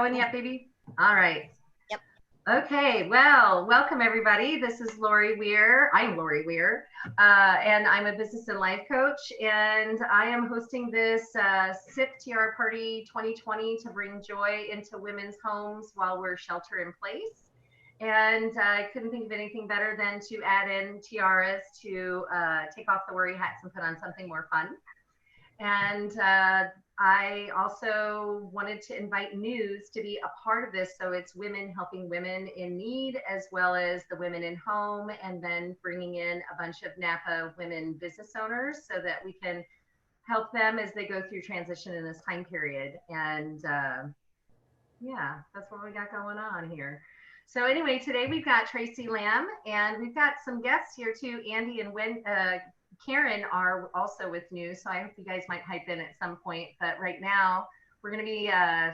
Going yet, baby? All right. Yep. Okay, well, welcome everybody. This is Lori Weir. I'm Lori Weir, and I'm a business and life coach. And I am hosting this SIP Tiara Party 2020 to bring joy into women's homes while we're shelter in place. And I couldn't think of anything better than to add in tiaras to take off the worry hats and put on something more fun. And I also wanted to invite news to be a part of this. So it's women helping women in need, as well as the women in home, and then bringing in a bunch of Napa women business owners so that we can help them as they go through transition in this time period. And yeah, that's what we got going on here. So anyway, today we've got Tracy Lamb, and we've got some guests here too. Andy and Karen are also with news, so I hope you guys might hype in at some point. But right now, we're going to be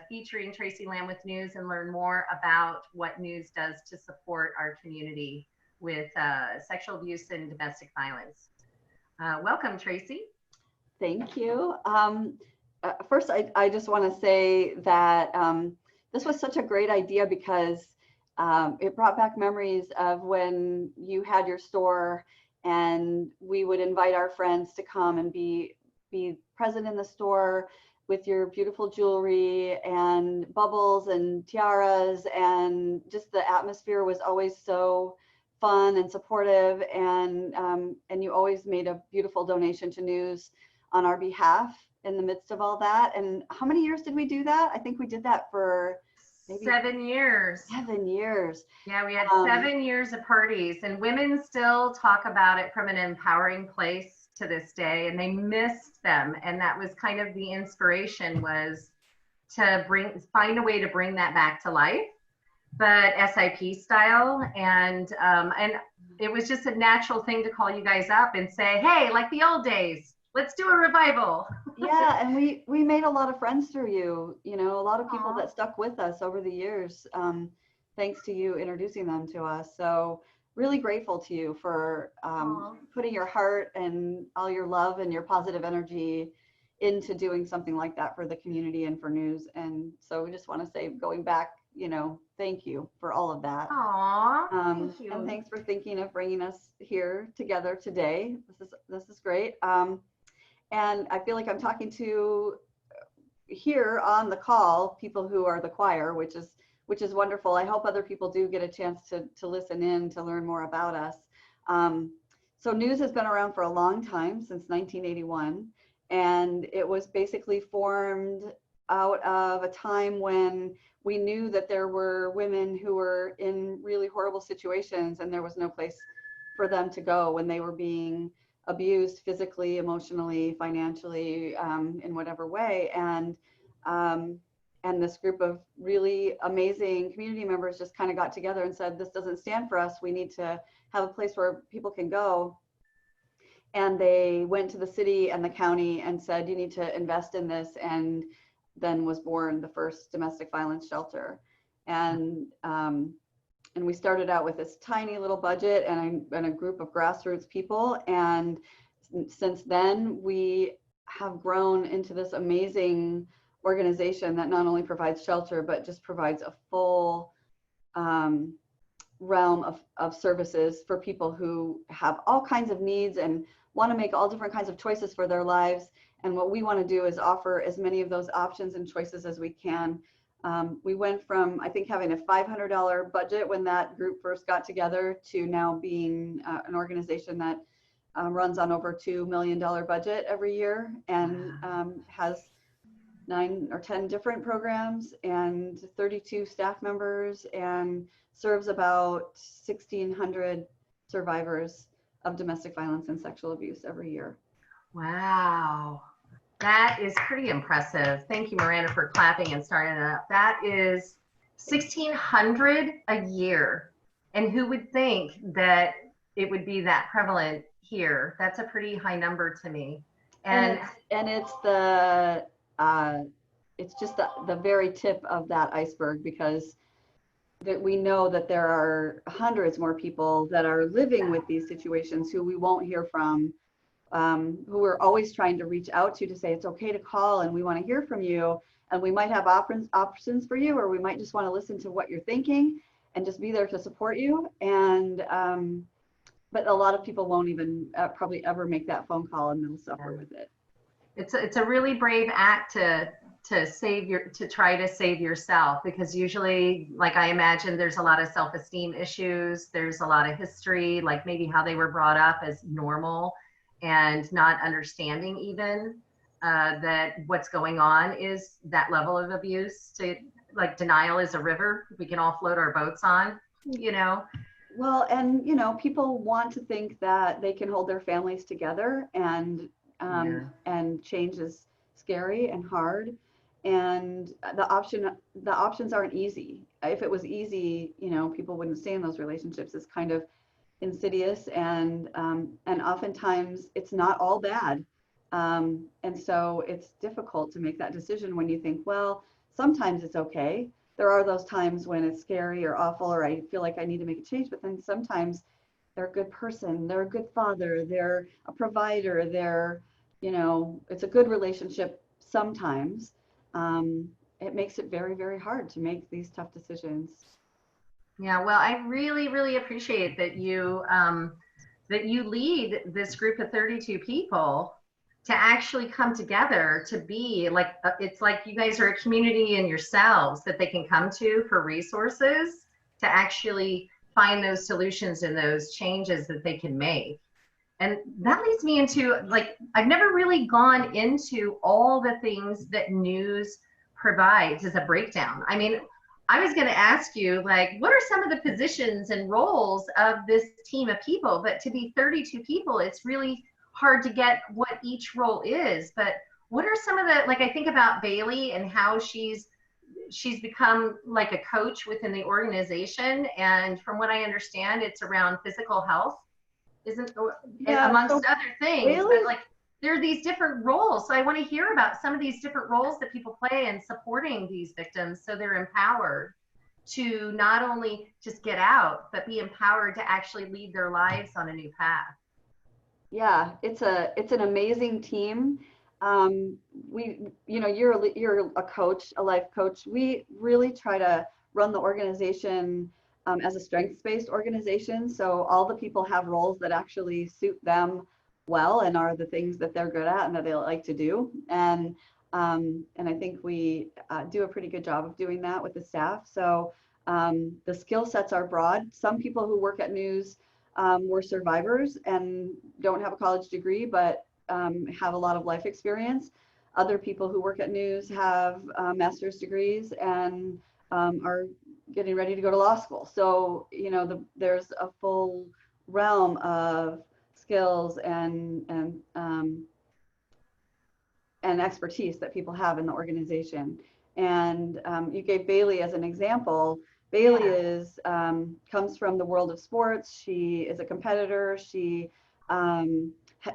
featuring Tracy Lamb with news and learn more about what news does to support our community with sexual abuse and domestic violence. Welcome, Tracy. Thank you. First, I just want to say that this was such a great idea because it brought back memories of when you had your store and we would invite our friends to come and be present in the store with your beautiful jewelry and bubbles and tiaras, and just the atmosphere was always so fun and supportive, and you always made a beautiful donation to news on our behalf in the midst of all that. And how many years did we do that? I think we did that for maybe 7 years. 7 years. Yeah, we had 7 years of parties, and women still talk about it from an empowering place to this day, and they missed them. And that was kind of the inspiration, was to find a way to bring that back to life, but SIP style. And it was just a natural thing to call you guys up and say, hey, like the old days, let's do a revival. Yeah, and we made a lot of friends through you, a lot of people Aww. that stuck with us over the years, thanks to you introducing them to us. So really grateful to you for putting your heart and all your love and your positive energy into doing something like that for the community and for news. And so we just want to say, going back, thank you for all of that. Aww, thank you. And thanks for thinking of bringing us here together today. This is great. And I feel like I'm talking to here on the call people who are the choir, which is wonderful. I hope other people do get a chance to listen in to learn more about us. So news has been around for a long time, since 1981, and it was basically formed out of a time when we knew that there were women who were in really horrible situations and there was no place for them to go when they were being abused physically, emotionally, financially, in whatever way. And this group of really amazing community members just kind of got together and said, this doesn't stand for us. We need to have a place where people can go. And they went to the city and the county and said, you need to invest in this. And then was born the first domestic violence shelter. And we started out with this tiny little budget and a group of grassroots people. And since then, we have grown into this amazing organization that not only provides shelter, but just provides a full realm of services for people who have all kinds of needs and want to make all different kinds of choices for their lives. And what we want to do is offer as many of those options and choices as we can. We went from, I think, having a $500 budget when that group first got together to now being an organization that runs on over $2 million budget every year and has 9 or 10 different programs and 32 staff members and serves about 1,600 survivors of domestic violence and sexual abuse every year. Wow. That is pretty impressive. Thank you, Miranda, for clapping and starting it up. That is 1,600 a year. And who would think that it would be that prevalent here? That's a pretty high number to me. And it's just the very tip of that iceberg, because that we know that there are hundreds more people that are living with these situations who we won't hear from, who we're always trying to reach out to say it's okay to call and we want to hear from you. And we might have options for you, or we might just want to listen to what you're thinking and just be there to support you. And but a lot of people won't even probably ever make that phone call, and they'll suffer with it. It's a really brave act to try to save yourself, because usually, like, I imagine there's a lot of self-esteem issues, there's a lot of history, like maybe how they were brought up as normal and not understanding even that what's going on is that level of abuse. To like, denial is a river we can all float our boats on, you know. Well, and people want to think that they can hold their families together, and change is scary and hard, and the options aren't easy. If it was easy, people wouldn't stay in those relationships. It's kind of insidious, and oftentimes it's not all bad, and so it's difficult to make that decision when you think, well, sometimes it's okay. There are those times when it's scary or awful, or I feel like I need to make a change, but then sometimes they're a good person, they're a good father, they're a provider, it's a good relationship sometimes. It makes it very, very hard to make these tough decisions. Yeah, well, I really, really appreciate that you lead this group of 32 people to actually come together to be like, it's like you guys are a community in yourselves that they can come to for resources to actually find those solutions and those changes that they can make. And that leads me into, like, I've never really gone into all the things that news provides as a breakdown. I mean, I was going to ask you, like, what are some of the positions and roles of this team of people? But to be 32 people, it's really hard to get what each role is. But what are some of the, like, I think about Bailey and how she's become like a coach within the organization. And from what I understand, it's around physical health, amongst other things. But like, there are these different roles. So I want to hear about some of these different roles that people play in supporting these victims, so they're empowered to not only just get out, but be empowered to actually lead their lives on a new path. Yeah, it's an amazing team. You're a coach, a life coach. We really try to run the organization as a strengths-based organization. So all the people have roles that actually suit them well and are the things that they're good at and that they like to do. And I think we do a pretty good job of doing that with the staff. So the skill sets are broad. Some people who work at news were survivors and don't have a college degree, but have a lot of life experience. Other people who work at news have master's degrees and are getting ready to go to law school. So, there's a full realm of skills and expertise that people have in the organization. And you gave Bailey as an example. Bailey is comes from the world of sports. She is a competitor. She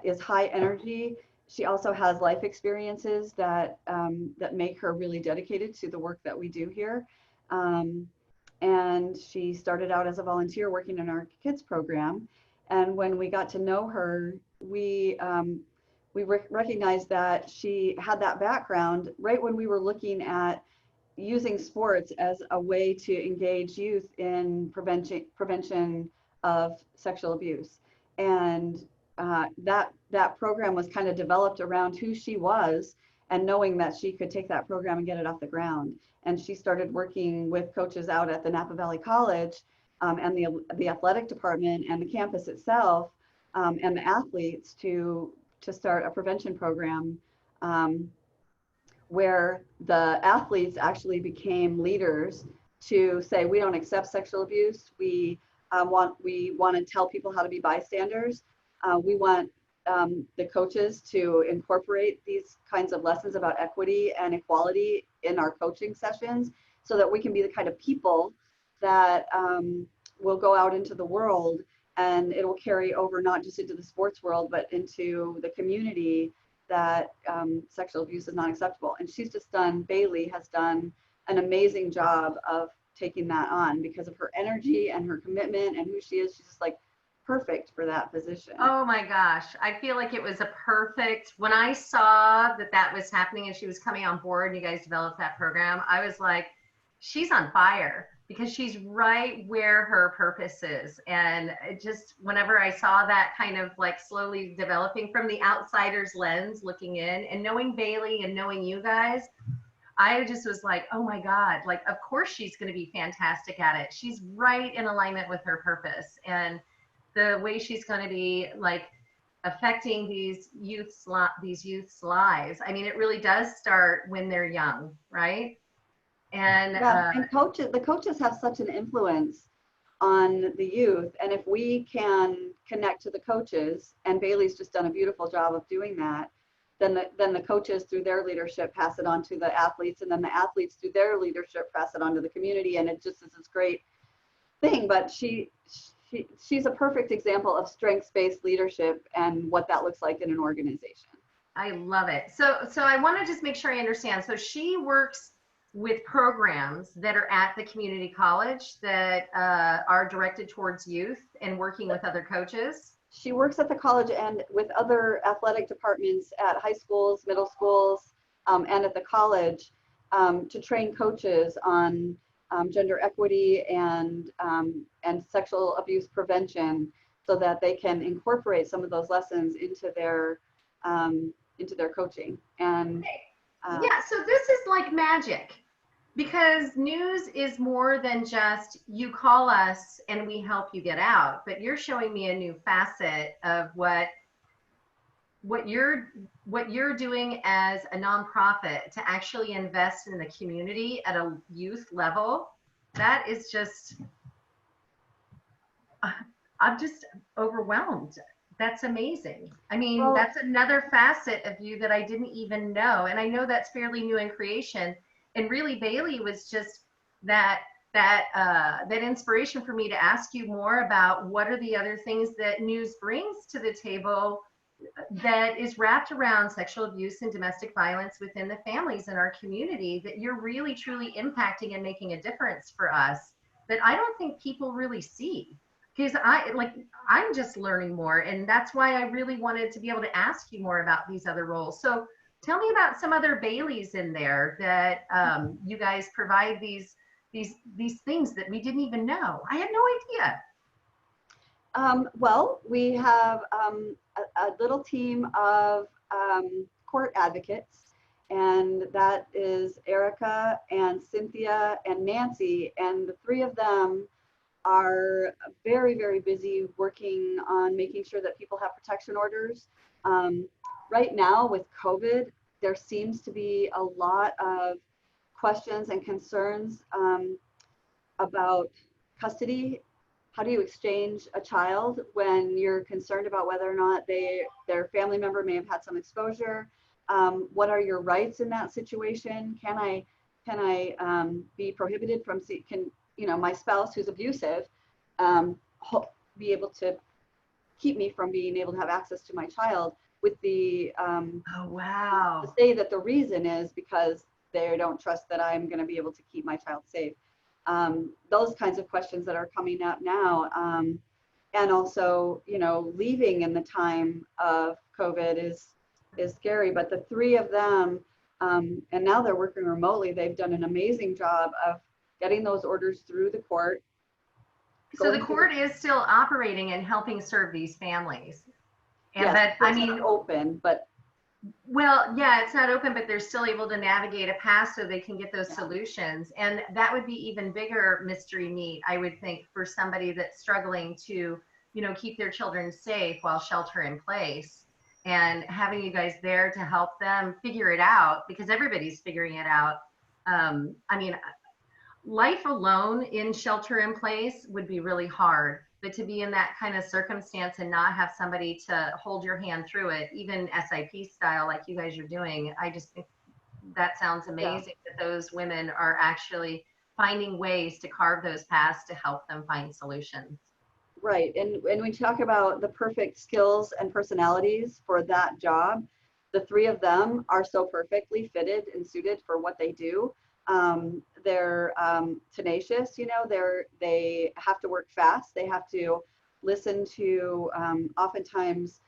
is high energy. She also has life experiences that make her really dedicated to the work that we do here. And she started out as a volunteer working in our kids program. And when we got to know her, we recognized that she had that background right when we were looking at using sports as a way to engage youth in prevention of sexual abuse. And that program was kind of developed around who she was and knowing that she could take that program and get it off the ground. And she started working with coaches out at the Napa Valley College and the athletic department and the campus itself and the athletes to start a prevention program where the athletes actually became leaders to say, we don't accept sexual abuse. We want to tell people how to be bystanders. We want the coaches to incorporate these kinds of lessons about equity and equality in our coaching sessions so that we can be the kind of people that will go out into the world, and it will carry over not just into the sports world, but into the community, that sexual abuse is not acceptable. And Bailey has done an amazing job of taking that on because of her energy and her commitment and who she is. She's just like perfect for that position. Oh my gosh. I feel like it was a perfect, when I saw that that was happening and she was coming on board and you guys developed that program, I was like, she's on fire because she's right where her purpose is. And it just, whenever I saw that kind of like slowly developing from the outsider's lens looking in and knowing Bailey and knowing you guys, I just was like, oh my God, like, of course she's going to be fantastic at it. She's right in alignment with her purpose. And the way she's going to be like affecting these youth's lives. I mean, it really does start when they're young, right? And Yeah, and the coaches have such an influence on the youth. And if we can connect to the coaches, and Bailey's just done a beautiful job of doing that, then the coaches through their leadership pass it on to the athletes, and then the athletes through their leadership pass it on to the community, and it just is this great thing. But she's a perfect example of strengths-based leadership and what that looks like in an organization. I love it. So I want to just make sure I understand. So she works with programs that are at the community college that are directed towards youth and working with other coaches. She works at the college and with other athletic departments at high schools, middle schools, and at the college to train coaches on gender equity and sexual abuse prevention, so that they can incorporate some of those lessons into their coaching. And yeah, so this is like magic. Because news is more than just you call us and we help you get out, but you're showing me a new facet of what you're doing as a nonprofit to actually invest in the community at a youth level. That is just, I'm just overwhelmed. That's amazing. I mean, well, that's another facet of you that I didn't even know. And I know that's fairly new in creation. And really, Bailey was just that inspiration for me to ask you more about what are the other things that news brings to the table that is wrapped around sexual abuse and domestic violence within the families in our community that you're really truly impacting and making a difference for us that I don't think people really see. Because I'm just learning more, and that's why I really wanted to be able to ask you more about these other roles. So tell me about some other Baileys in there that you guys provide these things that we didn't even know. I had no idea. Well, we have a little team of court advocates, and that is Erica and Cynthia and Nancy, and the three of them are very, very busy working on making sure that people have protection orders. Right now with COVID, there seems to be a lot of questions and concerns about custody. How do you exchange a child when you're concerned about whether or not their family member may have had some exposure? What are your rights in that situation? Can I be prohibited from my spouse who's abusive be able to keep me from being able to have access to my child, with the oh wow, to say that the reason is because they don't trust that I'm going to be able to keep my child safe. Those kinds of questions that are coming up now, and also leaving in the time of COVID is scary. But the three of them, and now they're working remotely. They've done an amazing job of getting those orders through the court. So the court is still operating and helping serve these families. And yes, but I mean, open, but well, yeah, it's not open, but they're still able to navigate a path so they can get those solutions. And that would be even bigger mystery meat, I would think, for somebody that's struggling to, keep their children safe while shelter in place, and having you guys there to help them figure it out, because everybody's figuring it out. I mean, life alone in shelter in place would be really hard, but to be in that kind of circumstance and not have somebody to hold your hand through it, even SIP style like you guys are doing, I just think that sounds amazing that those women are actually finding ways to carve those paths to help them find solutions. Right. And when we talk about the perfect skills and personalities for that job, the three of them are so perfectly fitted and suited for what they do. They're tenacious, they have to work fast. They have to listen to oftentimes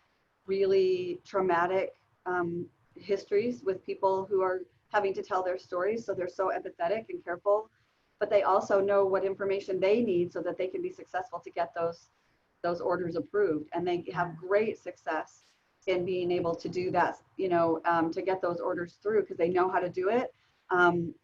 really traumatic histories with people who are having to tell their stories. So they're so empathetic and careful, but they also know what information they need so that they can be successful to get those orders approved. And they have great success in being able to do that, to get those orders through because they know how to do it.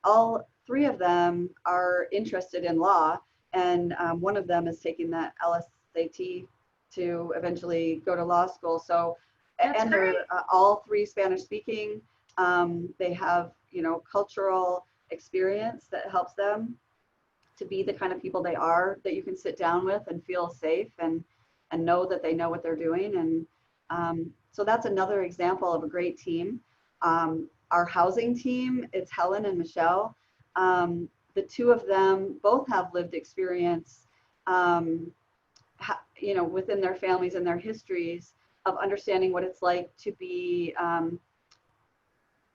All three of them are interested in law, and one of them is taking the LSAT to eventually go to law school. So, and they're all three Spanish speaking. They have, cultural experience that helps them to be the kind of people they are, that you can sit down with and feel safe and know that they know what they're doing. And so that's another example of a great team. Our housing team, it's Helen and Michelle. The two of them both have lived experience, within their families and their histories of understanding what it's like to be,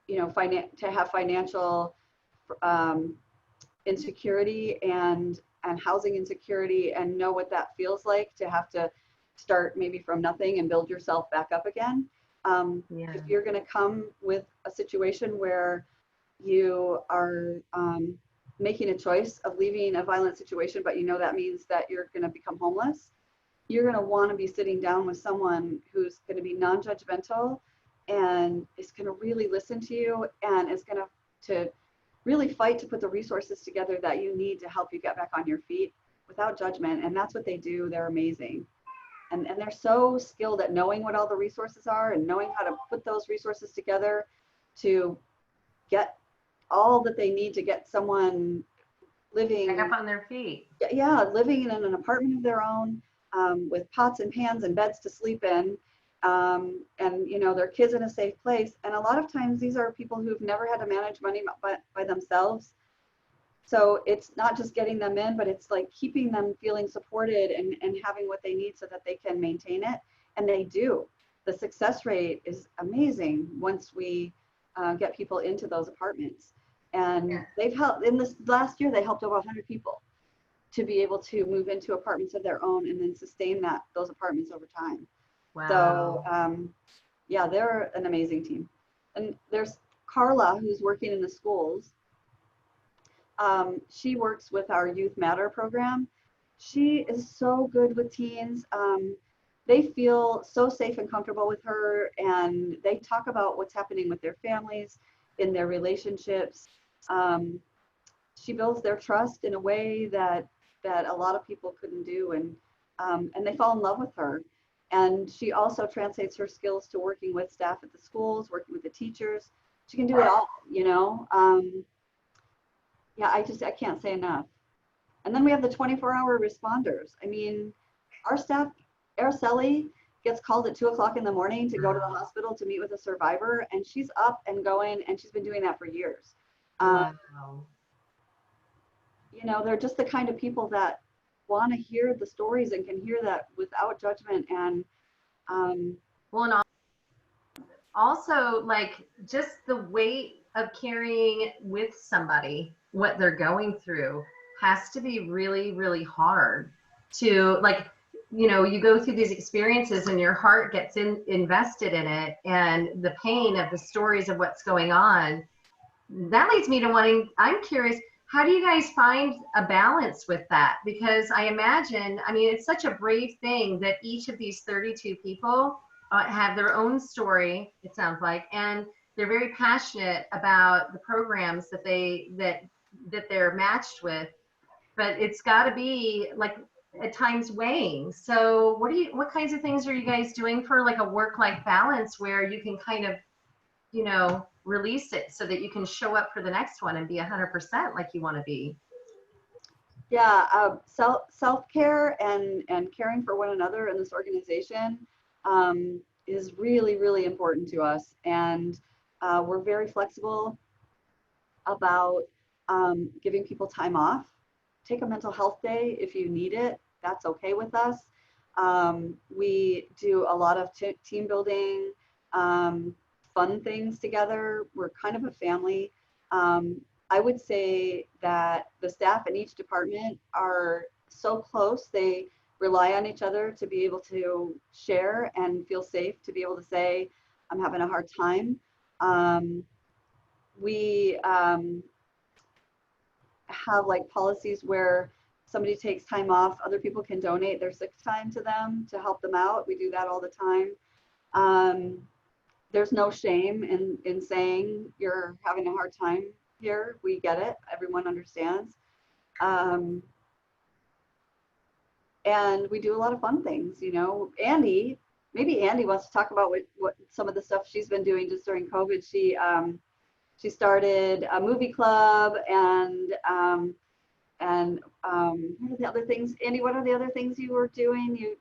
to have financial insecurity and housing insecurity, and know what that feels like to have to start maybe from nothing and build yourself back up again. If you're going to come with a situation where you are making a choice of leaving a violent situation, but that means that you're going to become homeless, you're going to want to be sitting down with someone who's going to be non-judgmental and is going to really listen to you and is going to really fight to put the resources together that you need to help you get back on your feet without judgment. And that's what they do. They're amazing. And they're so skilled at knowing what all the resources are and knowing how to put those resources together to get all that they need to get someone living back up on their feet. Yeah, living in an apartment of their own, with pots and pans and beds to sleep in, and their kids in a safe place. And a lot of times these are people who've never had to manage money by themselves. So it's not just getting them in, but it's like keeping them feeling supported and having what they need so that they can maintain it. And they do. The success rate is amazing once we get people into those apartments. And they've helped, in this last year, they helped over 100 people to be able to move into apartments of their own and then sustain those apartments over time. Wow. So they're an amazing team. And there's Carla, who's working in the schools. She works with our Youth Matter program. She is so good with teens. They feel so safe and comfortable with her, and they talk about what's happening with their families, in their relationships. She builds their trust in a way that a lot of people couldn't do, and they fall in love with her. And she also translates her skills to working with staff at the schools, working with the teachers. She can do it all, I can't say enough. And then we have the 24-hour responders. I mean, our staff, Araceli gets called at 2 o'clock in the morning to go to the hospital to meet with a survivor, and she's up and going, and she's been doing that for years. Wow. They're just the kind of people that want to hear the stories and can hear that without judgment. And and also, like, just the weight of carrying with somebody what they're going through has to be really, really hard to, like, you go through these experiences and your heart gets invested in it, and the pain of the stories of what's going on. That leads me to I'm curious, how do you guys find a balance with that? Because I imagine, it's such a brave thing that each of these 32 people have their own story, it sounds like, and they're very passionate about the programs that they're matched with, but it's got to be, like, at times weighing. So what kinds of things are you guys doing for, like, a work-life balance where you can kind of, release it so that you can show up for the next one and be 100% like you want to be? Yeah, self-care and caring for one another in this organization is really, really important to us. And we're very flexible about giving people time off. Take a mental health day if you need it. That's okay with us. We do a lot of team building, fun things together. We're kind of a family. I would say that the staff in each department are so close. They rely on each other to be able to share and feel safe, to be able to say, I'm having a hard time. We have like policies where somebody takes time off, other people can donate their sick time to them to help them out. We do that all the time. There's no shame in saying you're having a hard time here. We get it. Everyone understands. And we do a lot of fun things, you know. Maybe Andy wants to talk about what some of the stuff she's been doing just during COVID. She started a movie club and what are the other things? Andy, what are the other things you were doing?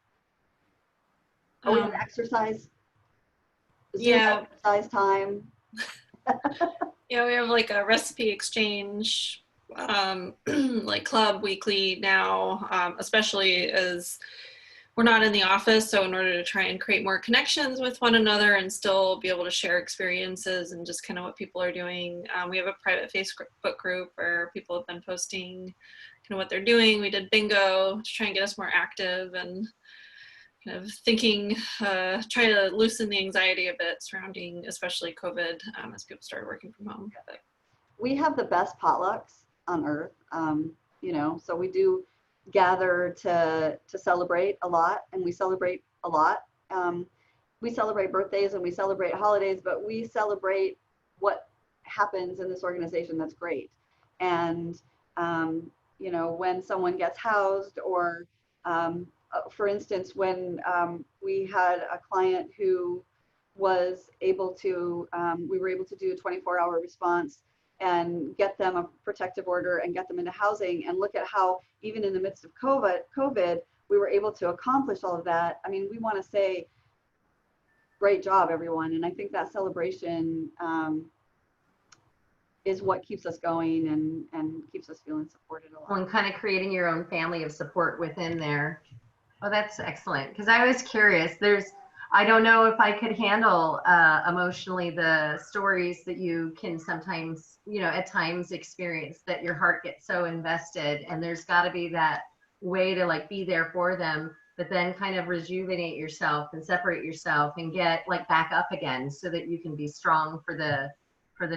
We had exercise. Zoom exercise time. Yeah, we have like a recipe exchange like club weekly now, especially as we're not in the office. So in order to try and create more connections with one another and still be able to share experiences and just kind of what people are doing, we have a private Facebook group where people have been posting kind of what they're doing. We did bingo to try and get us more active and kind of thinking, try to loosen the anxiety a bit surrounding especially COVID as people started working from home. But we have the best potlucks on earth, you know, so we do gather to celebrate a lot, and we celebrate a lot. We celebrate birthdays and we celebrate holidays, but we celebrate what happens in this organization that's great. And, you know, when someone gets housed or, for instance, when we had a client who was able to, we were able to do a 24-hour response and get them a protective order and get them into housing, and look at how even in the midst of COVID, we were able to accomplish all of that. I mean, we want to say, great job, everyone. And I think that celebration is what keeps us going and keeps us feeling supported a lot. And kind of creating your own family of support within there. Oh, that's excellent. Because I was curious, I don't know if I could handle emotionally the stories that you can sometimes, you know, at times experience, that your heart gets so invested, and there's got to be that way to like be there for them, but then kind of rejuvenate yourself and separate yourself and get like back up again so that you can be strong for the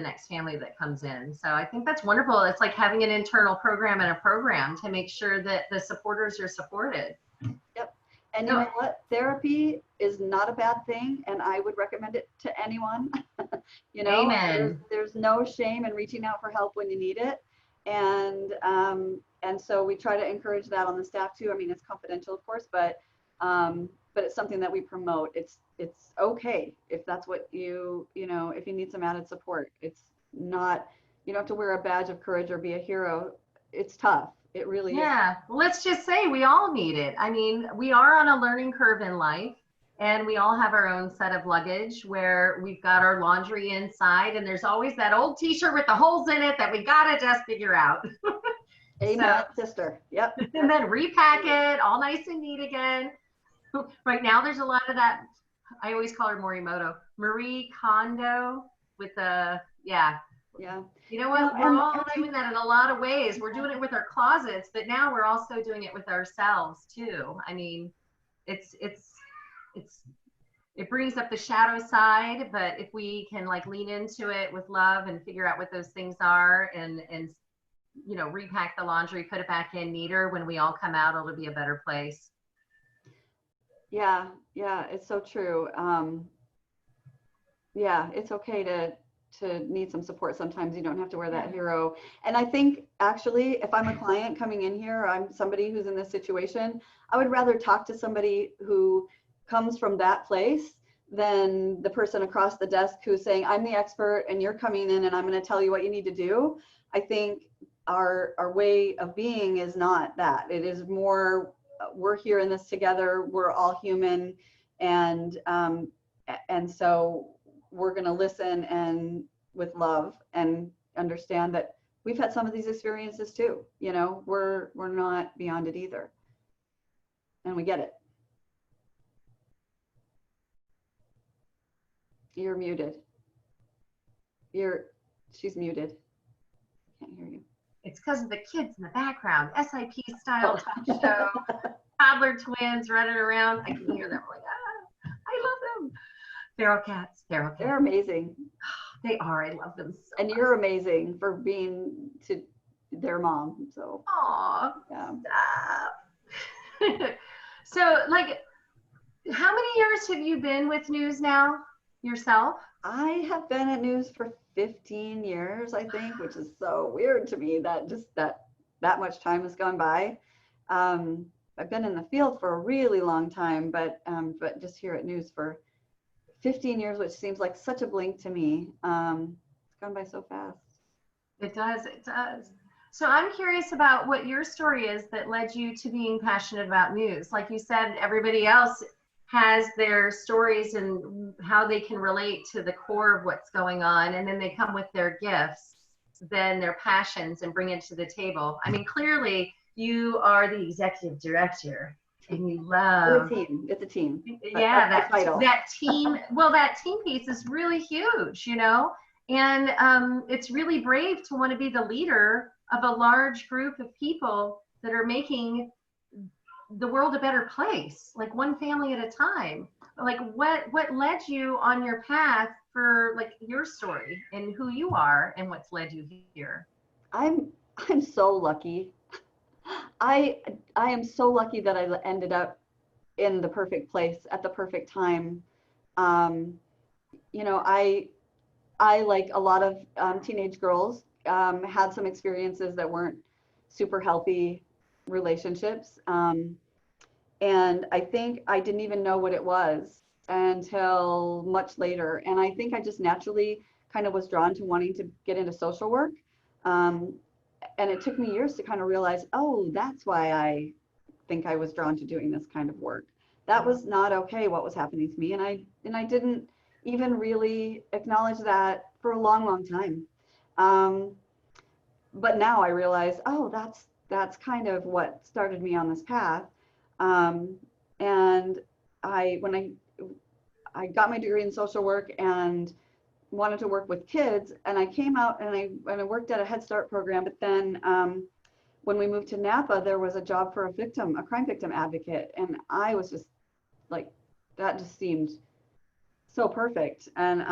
next family that comes in. So I think that's wonderful. It's like having an internal program and a program to make sure that the supporters are supported. Yep. And you know what? Therapy is not a bad thing, and I would recommend it to anyone. You know, Amen. There's no shame in reaching out for help when you need it. And so we try to encourage that on the staff too. I mean, it's confidential, of course, but it's something that we promote. It's okay if that's what you know, if you need some added support. It's not, you don't have to wear a badge of courage or be a hero. It's tough. It really is. Yeah, well, let's just say we all need it. I mean, we are on a learning curve in life, and we all have our own set of luggage where we've got our laundry inside, and there's always that old t-shirt with the holes in it that we gotta just figure out. Amen, sister. Yep. And then repack it all nice and neat again. Right now there's a lot of that. I always call her Marie Kondo with the, yeah. You know what? We're all doing that in a lot of ways. We're doing it with our closets, but now we're also doing it with ourselves too. I mean, it brings up the shadow side, but if we can like lean into it with love and figure out what those things are, and you know, repack the laundry, put it back in neater, when we all come out, it'll be a better place. Yeah, it's so true. Yeah, it's okay to need some support sometimes. You don't have to wear that hero. And I think actually, if I'm a client coming in here, or I'm somebody who's in this situation, I would rather talk to somebody who comes from that place than the person across the desk who's saying, I'm the expert and you're coming in and I'm going to tell you what you need to do. I think our way of being is not that. It is more, we're here in this together. We're all human. And so we're going to listen and with love and understand that we've had some of these experiences too. You know, we're not beyond it either. And we get it. You're muted. She's muted. Can't hear you. It's because of the kids in the background. SIP style talk show. toddler twins running around. I can hear them. I'm like, ah, I love them. Feral cats, feral cats. They're amazing. They are. I love them so And much. you're amazing for being to their mom. So, Aw, yeah. stop. So, like, how many years have you been with News now yourself? I have been at News for 15 years, I think, which is so weird to me that just that much time has gone by. I've been in the field for a really long time, but just here at News for 15 years, which seems like such a blink to me. It's gone by so fast. It does. It does. So I'm curious about what your story is that led you to being passionate about news. Like you said, everybody else has their stories and how they can relate to the core of what's going on, and then they come with their gifts, then their passions, and bring it to the table. I mean, clearly you are the executive director and you love. We're a team. It's a team. Yeah, That's the title. that team. Well, that team piece is really huge, and it's really brave to want to be the leader of a large group of people that are making the world a better place, like one family at a time. Like what led you on your path for like your story and who you are and what's led you here? I'm so lucky. I am so lucky that I ended up in the perfect place at the perfect time. I like a lot of teenage girls had some experiences that weren't super healthy relationships. And I think I didn't even know what it was until much later. And I think I just naturally kind of was drawn to wanting to get into social work. And it took me years to kind of realize, oh, that's why I think I was drawn to doing this kind of work. That was not okay, what was happening to me. And I didn't even really acknowledge that for a long, long time. But now I realize, oh, that's kind of what started me on this path. And when I got my degree in social work and wanted to work with kids, and I came out and I worked at a Head Start program, but then when we moved to Napa, there was a job for a crime victim advocate, and I was just like, that just seemed so perfect. And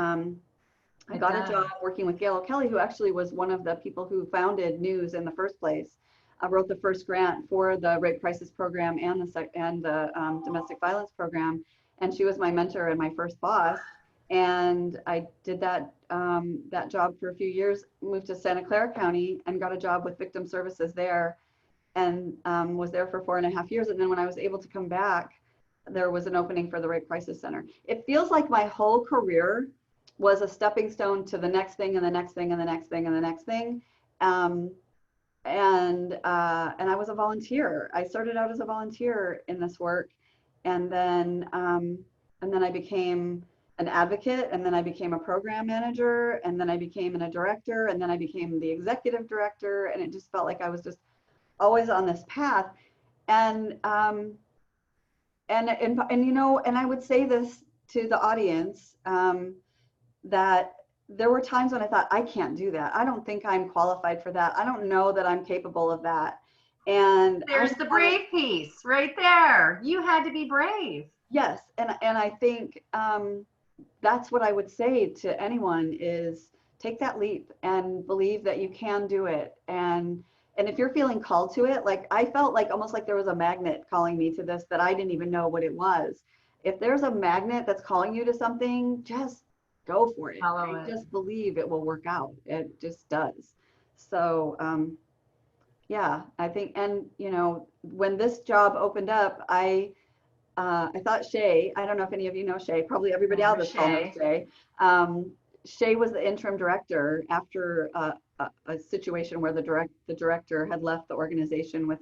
I got a job working with Gail Kelly, who actually was one of the people who founded News in the first place. I wrote the first grant for the rape crisis program and the domestic violence program, and she was my mentor and my first boss. And I did that job for a few years, moved to Santa Clara County and got a job with victim services there, and was there for 4.5 years. And then when I was able to come back, there was an opening for the Rape Crisis Center. It feels like my whole career was a stepping stone to the next thing and the next thing and the next thing and the next thing. And I was a volunteer. I started out as a volunteer in this work, and then I became an advocate, and then I became a program manager, and then I became a director, and then I became the executive director, and it just felt like I was just always on this path. And I would say this to the audience, that there were times when I thought, I can't do that. I don't think I'm qualified for that. I don't know that I'm capable of that. And there's the brave piece right there. You had to be brave. Yes. And I think that's what I would say to anyone is take that leap and believe that you can do it. And if you're feeling called to it, like I felt like almost like there was a magnet calling me to this that I didn't even know what it was. If there's a magnet that's calling you to something, just go for it. Follow it. Just believe it will work out. It just does. So yeah, I think, and when this job opened up, I thought Shay, I don't know if any of you know Shay, probably everybody else this call knows Shay. Shay was the interim director after a situation where the director had left the organization with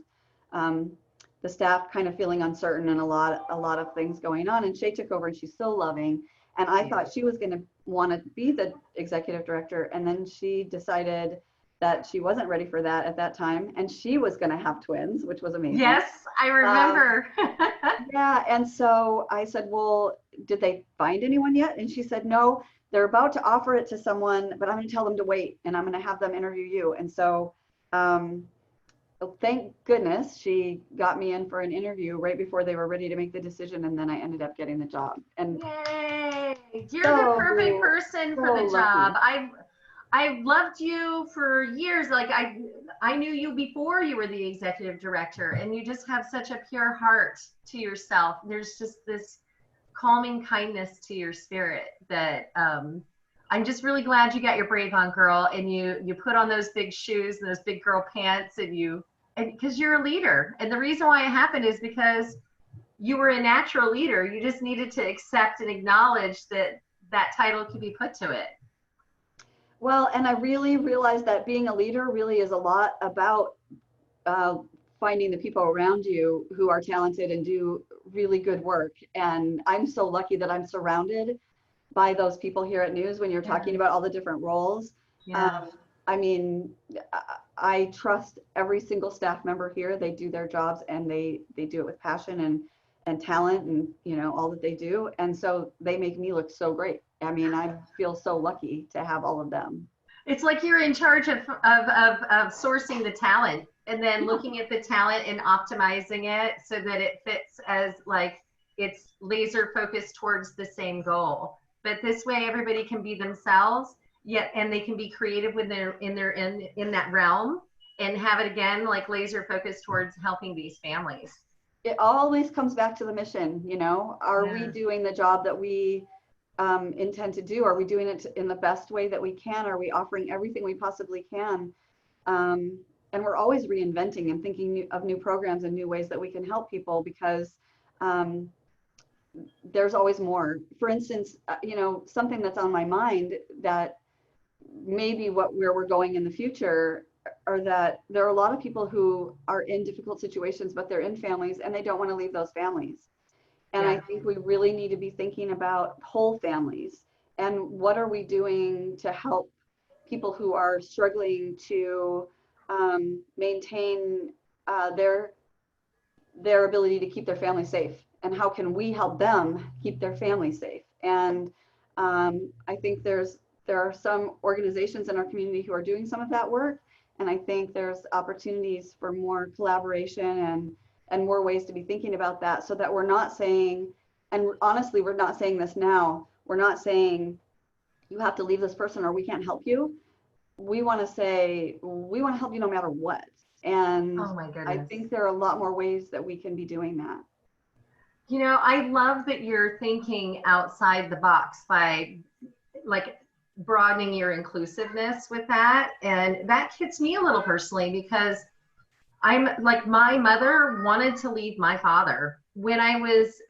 the staff kind of feeling uncertain and a lot of things going on. And Shay took over, and she's so loving. And I thought she was going to want to be the executive director. And then she decided that she wasn't ready for that at that time. And she was going to have twins, which was amazing. Yes, I remember. Yeah. And so I said, well, did they find anyone yet? And she said, no, they're about to offer it to someone, but I'm going to tell them to wait, and I'm going to have them interview you. And so thank goodness she got me in for an interview right before they were ready to make the decision, and then I ended up getting the job. And Yay! You're the so, perfect person for so the job. lucky. I've loved you for years. Like I knew you before you were the executive director, and you just have such a pure heart to yourself. There's just this calming kindness to your spirit that I'm just really glad you got your brave on, girl, and you put on those big shoes and those big girl pants, and because you're a leader. And the reason why it happened is because you were a natural leader. You just needed to accept and acknowledge that that title could be put to it. Well, and I really realized that being a leader really is a lot about finding the people around you who are talented and do really good work. And I'm so lucky that I'm surrounded by those people here at News when you're talking about all the different roles. Yeah. I mean, I trust every single staff member here. They do their jobs, and they do it with passion and talent, and you know, all that they do. And so they make me look so great. I mean, I feel so lucky to have all of them. It's like you're in charge of sourcing the talent and then looking at the talent and optimizing it so that it fits as like it's laser focused towards the same goal. But this way everybody can be themselves, yet and they can be creative when they're in that realm, and have it again like laser focused towards helping these families. It always comes back to the mission, you know. Are we doing the job that we intend to do? Are we doing it in the best way that we can? Are we offering everything we possibly can? And we're always reinventing and thinking of new programs and new ways that we can help people, because there's always more. For instance, you know, something that's on my mind that maybe where we're going in the future are that there are a lot of people who are in difficult situations, but they're in families and they don't want to leave those families. And I think we really need to be thinking about whole families and what are we doing to help people who are struggling to maintain their ability to keep their family safe, and how can we help them keep their family safe. And I think there are some organizations in our community who are doing some of that work, and I think there's opportunities for more collaboration and more ways to be thinking about that, so that we're not saying, and honestly, we're not saying this now, we're not saying you have to leave this person or we can't help you. We want to say, we want to help you no matter what. And Oh my goodness. I think there are a lot more ways that we can be doing that. You know, I love that you're thinking outside the box by like broadening your inclusiveness with that. And that hits me a little personally, because I'm like, my mother wanted to leave my father when I was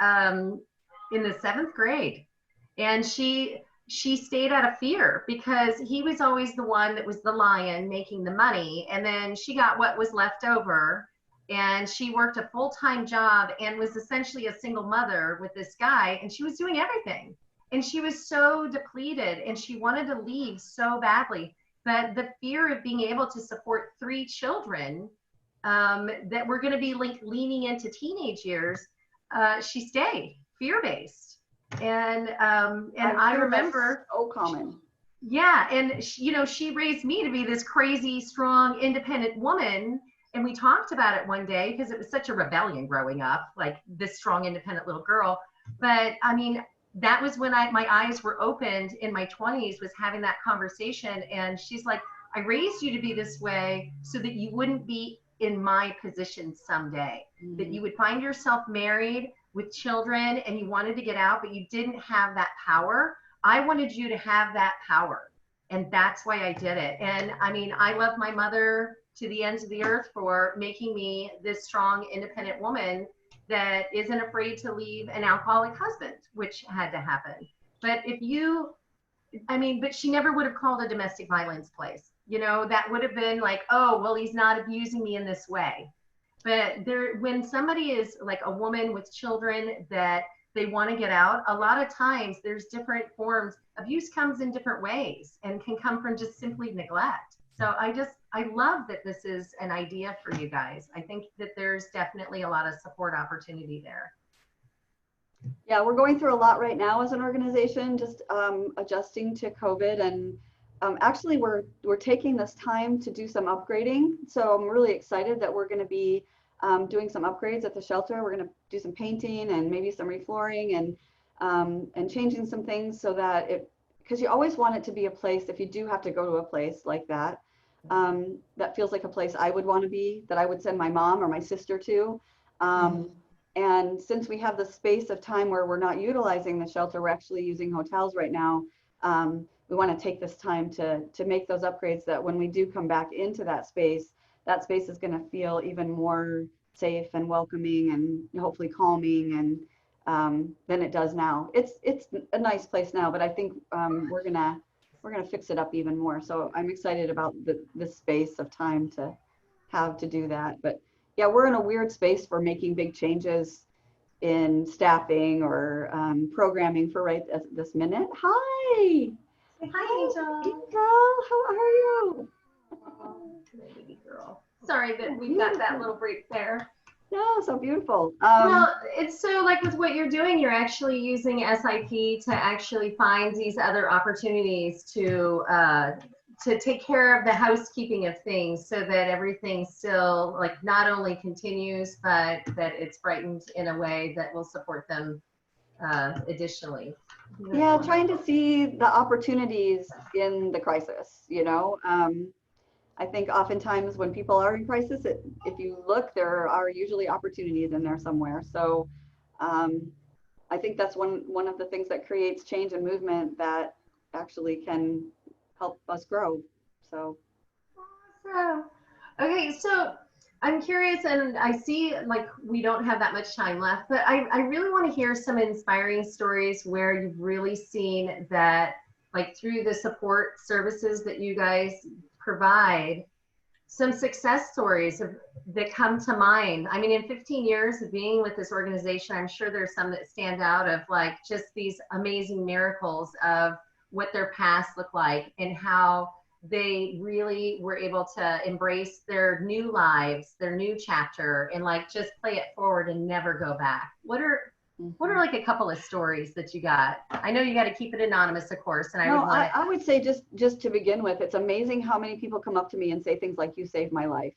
in the 7th grade. And she stayed out of fear because he was always the one that was the lion making the money. And then she got what was left over, and she worked a full-time job and was essentially a single mother with this guy, and she was doing everything. And she was so depleted and she wanted to leave so badly. But the fear of being able to support 3 children that were going to be like leaning into teenage years, she stayed fear-based. And I remember, so common. Yeah, and she, you know, she raised me to be this crazy, strong, independent woman. And we talked about it one day because it was such a rebellion growing up, like this strong, independent little girl. But I mean, that was when my eyes were opened in my 20s, was having that conversation. And she's like, I raised you to be this way so that you wouldn't be in my position someday, that you would find yourself married with children and you wanted to get out, but you didn't have that power. I wanted you to have that power. And that's why I did it. And I mean, I love my mother to the ends of the earth for making me this strong, independent woman that isn't afraid to leave an alcoholic husband, which had to happen. But but she never would have called a domestic violence place. You know, that would have been like, oh, well, he's not abusing me in this way. But when somebody is like a woman with children that they want to get out, a lot of times there's different forms. Abuse comes in different ways and can come from just simply neglect. So I love that this is an idea for you guys. I think that there's definitely a lot of support opportunity there. Yeah, we're going through a lot right now as an organization, just adjusting to COVID, and actually we're taking this time to do some upgrading. So I'm really excited that we're going to be doing some upgrades at the shelter. We're going to do some painting and maybe some reflooring and changing some things so that because you always want it to be a place, if you do have to go to a place like that, that feels like a place I would want to be, that I would send my mom or my sister to. And since we have the space of time where we're not utilizing the shelter, we're actually using hotels right now. We want to take this time to make those upgrades that when we do come back into that space is going to feel even more safe and welcoming and hopefully calming and than it does now. It's a nice place now, but I think we're gonna fix it up even more. So I'm excited about this space of time to have to do that. But yeah, we're in a weird space for making big changes in staffing or programming for right this minute. Hi. Hi, Angel. Angel, how are you? Oh, baby girl. Sorry that we've got that little break there. No, so beautiful. Well, it's so like with what you're doing, you're actually using SIP to actually find these other opportunities to take care of the housekeeping of things so that everything still like not only continues, but that it's brightened in a way that will support them additionally. Yeah, trying to see the opportunities in the crisis, you know. I think oftentimes when people are in crisis, if you look, there are usually opportunities in there somewhere. So I think that's one of the things that creates change and movement that actually can help us grow. So. Awesome. Okay, so I'm curious, and I see like we don't have that much time left, but I really want to hear some inspiring stories where you've really seen that, like through the support services that you guys provide, some success stories that come to mind. I mean, in 15 years of being with this organization, I'm sure there's some that stand out of like just these amazing miracles of what their past looked like and how they really were able to embrace their new lives, their new chapter, and like just play it forward and never go back. What are like a couple of stories that you got? I know you got to keep it anonymous, of course, and I would say just to begin with, it's amazing how many people come up to me and say things like, "You saved my life,"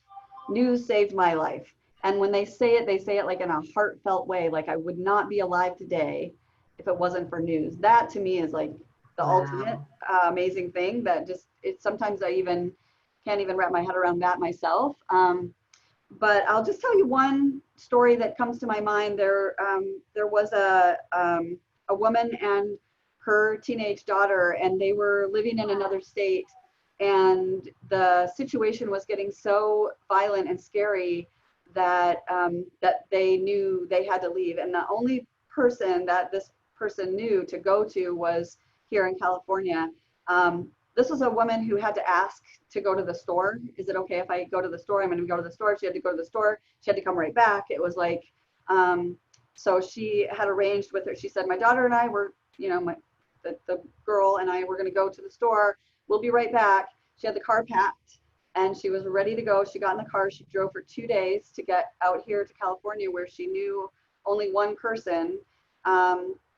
"News saved my life," and when they say it like in a heartfelt way, like I would not be alive today if it wasn't for news. That to me is like the ultimate amazing thing that sometimes I even can't even wrap my head around that myself. But I'll just tell you one story that comes to my mind. There was a woman and her teenage daughter, and they were living in another state, and the situation was getting so violent and scary that that they knew they had to leave. And the only person that this person knew to go to was here in California. This was a woman who had to ask to go to the store. Is it okay if I go to the store? I'm going to go to the store. She had to go to the store. She had to come right back. It was like, so she had arranged with her. She said, my daughter and I were, you know, the girl and I were going to go to the store. We'll be right back. She had the car packed and she was ready to go. She got in the car. She drove for 2 days to get out here to California where she knew only one person.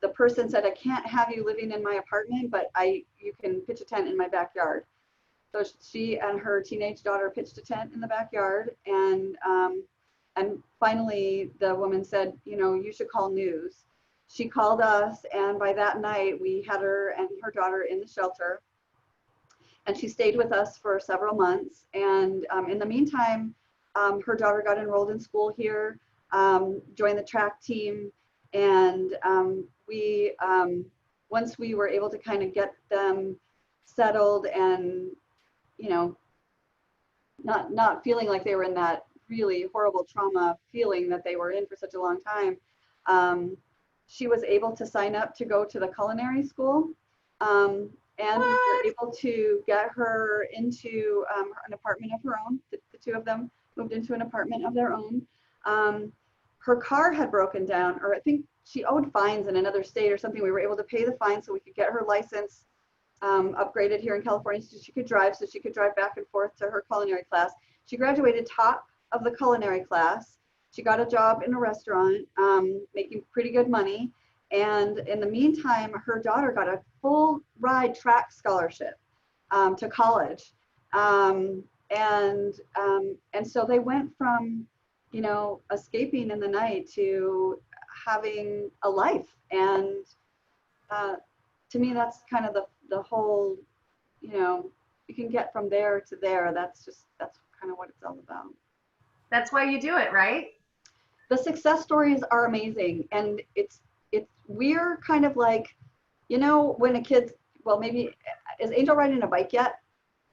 The person said, I can't have you living in my apartment, but you can pitch a tent in my backyard. So she and her teenage daughter pitched a tent in the backyard. And finally the woman said, you know, you should call news. She called us. And by that night we had her and her daughter in the shelter. And she stayed with us for several months. And in the meantime, her daughter got enrolled in school here, joined the track team. And once we were able to kind of get them settled and, you know, not feeling like they were in that really horrible trauma feeling that they were in for such a long time, she was able to sign up to go to the culinary school. And we were able to get her into an apartment of her own. The two of them moved into an apartment of their own. Her car had broken down, or I think she owed fines in another state or something. We were able to pay the fine so we could get her license upgraded here in California so she could drive back and forth to her culinary class. She graduated top of the culinary class. She got a job in a restaurant, making pretty good money. And in the meantime, her daughter got a full ride track scholarship. to college. And so they went from, you know, escaping in the night to having a life. And to me, that's kind of the whole, you know, you can get from there to there. That's kind of what it's all about. That's why you do it, right? The success stories are amazing. And we're kind of like, you know, when a kid, well, maybe, is Angel riding a bike yet?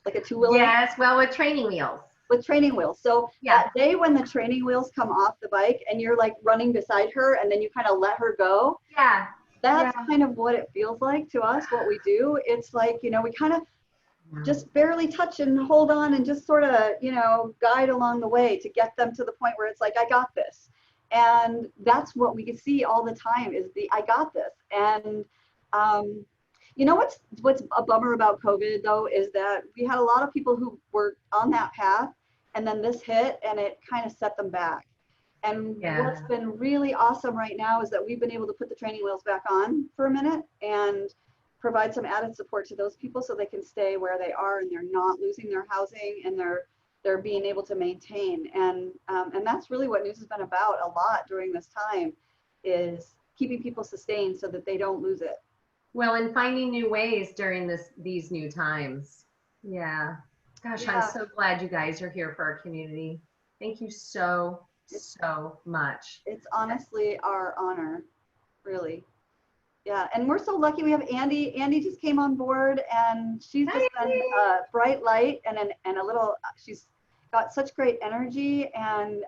Like a two-wheeler? Yes, well, with training wheels. With training wheels. So Yeah. that day when the training wheels come off the bike and you're like running beside her and then you kind of let her go. Yeah. That's Yeah. kind of what it feels like to us, what we do. It's like, you know, we kind of just barely touch and hold on and just sort of, you know, guide along the way to get them to the point where it's like, I got this. And that's what we can see all the time is the I got this. And you know what's a bummer about COVID though is that we had a lot of people who were on that path and then this hit and it kind of set them back. And what's been really awesome right now is that we've been able to put the training wheels back on for a minute and provide some added support to those people so they can stay where they are and they're not losing their housing and they're being able to maintain. And that's really what news has been about a lot during this time is keeping people sustained so that they don't lose it. Well, and finding new ways during these new times. Yeah. Gosh, Yeah. I'm so glad you guys are here for our community. Thank you so much. It's honestly our honor, really. Yeah, and we're so lucky we have Andy. Andy just came on board and she's just been a bright light and a little, she's got such great energy and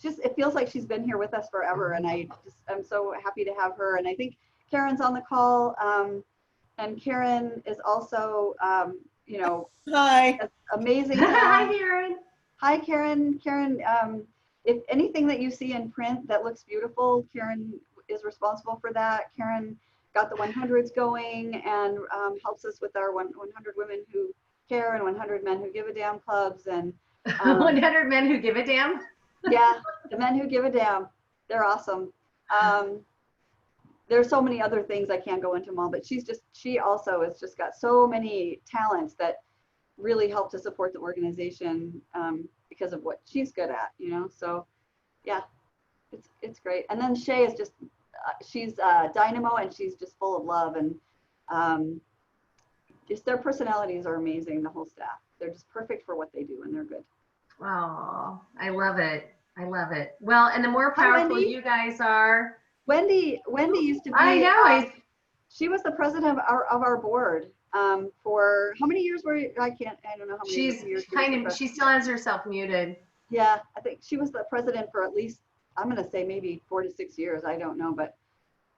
it feels like she's been here with us forever. And I'm so happy to have her. And I think Karen's on the call and Karen is also, you know, Hi. Amazing. Hi, Karen. Hi, Karen. Karen, if anything that you see in print that looks beautiful, Karen is responsible for that. Karen got the 100s going and helps us with our 100 Women Who Care and 100 Men Who Give a Damn clubs. And 100 Men Who Give a Damn? Yeah, the Men Who Give a Damn. They're awesome. There's so many other things I can't go into them all, but she also has just got so many talents that really help to support the organization because of what she's good at, you know? So yeah, it's great. And then Shay is just, she's dynamo and she's just full of love and just their personalities are amazing, the whole staff. They're just perfect for what they do and they're good. Oh, I love it. I love it. Well, and the more powerful you guys are. Wendy used to be, I know. she was the president of our board for how many years were you? I don't know how many years. She still has herself muted. Yeah, I think she was the president for at least, I'm going to say maybe 4 to 6 years. I don't know, but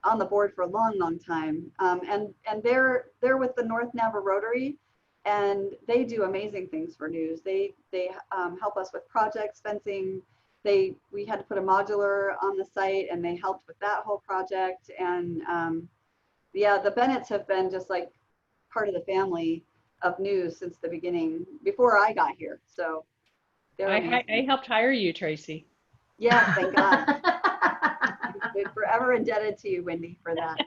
on the board for a long, long time. And they're with the North Nava Rotary, and they do amazing things for news. They help us with projects, fencing. We had to put a modular on the site, and they helped with that whole project. And yeah, the Bennetts have been just like part of the family of news since the beginning, before I got here. So I helped hire you, Tracy. Yeah, thank God. We're forever indebted to you, Wendy, for that.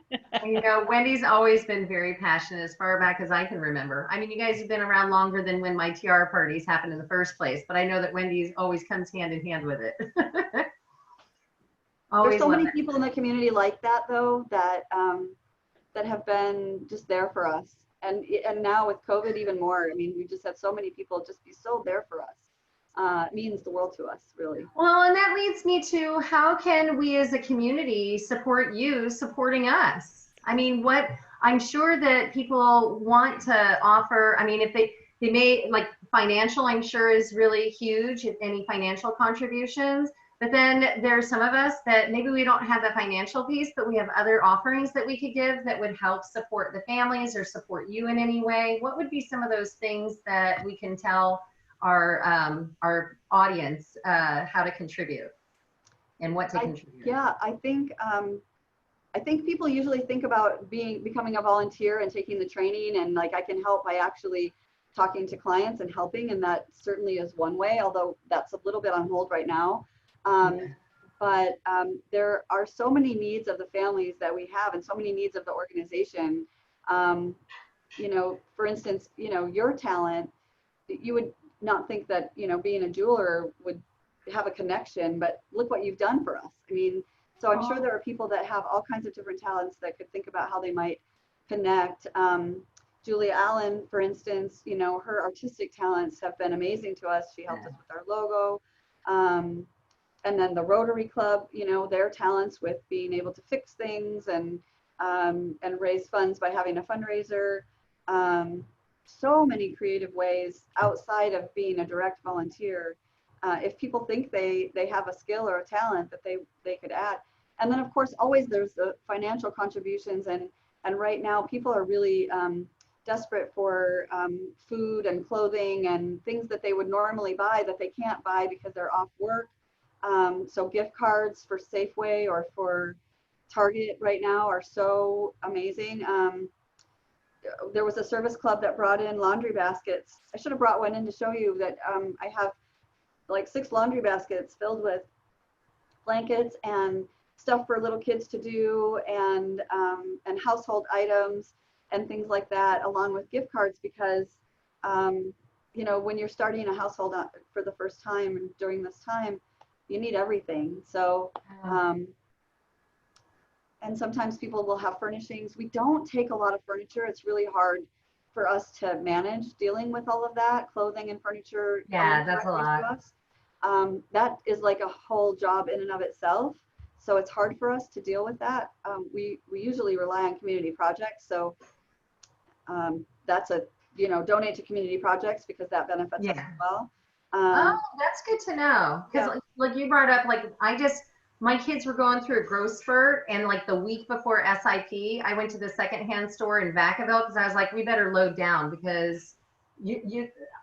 You know, Wendy's always been very passionate as far back as I can remember. I mean, you guys have been around longer than when my Tiara parties happened in the first place, but I know that Wendy's always comes hand in hand with it. There's so many people in the community like that, though, that have been just there for us. And now with COVID even more, I mean, we just have so many people just be so there for us. It means the world to us, really. Well, and that leads me to how can we as a community support you supporting us? I mean, I'm sure that people want to offer, I mean, if they may, like financial, I'm sure is really huge, if any financial contributions. But then there's some of us that maybe we don't have the financial piece, but we have other offerings that we could give that would help support the families or support you in any way. What would be some of those things that we can tell our audience how to contribute and what to contribute? Yeah, I think people usually think about becoming a volunteer and taking the training, and like I can help by actually talking to clients and helping, and that certainly is one way, although that's a little bit on hold right now. But there are so many needs of the families that we have and so many needs of the organization for instance, your talent, you would not think that, being a jeweler would have a connection, but look what you've done for us. I mean, so I'm sure there are people that have all kinds of different talents that could think about how they might connect. Julia Allen, for instance, her artistic talents have been amazing to us. She helped us with our logo. And then the Rotary Club, their talents with being able to fix things and raise funds by having a fundraiser. So many creative ways outside of being a direct volunteer. If people think they have a skill or a talent that they could add. And then of course, always there's the financial contributions, and right now people are really desperate for food and clothing and things that they would normally buy that they can't buy because they're off work. So gift cards for Safeway or for Target right now are so amazing. There was a service club that brought in laundry baskets. I should have brought one in to show you that I have like 6 laundry baskets filled with blankets and stuff for little kids to do, and household items and things like that, along with gift cards, because when you're starting a household for the first time and during this time, you need everything. So and sometimes people will have furnishings. We don't take a lot of furniture. It's really hard for us to manage dealing with all of that, clothing and furniture. Yeah, that's a lot. That is like a whole job in and of itself. So it's hard for us to deal with that. We usually rely on community projects. So that's donate to community projects because that benefits us as well. Oh, that's good to know. Because like you brought up, my kids were going through a growth spurt, and like the week before SIP, I went to the secondhand store in Vacaville because I was like, we better load down because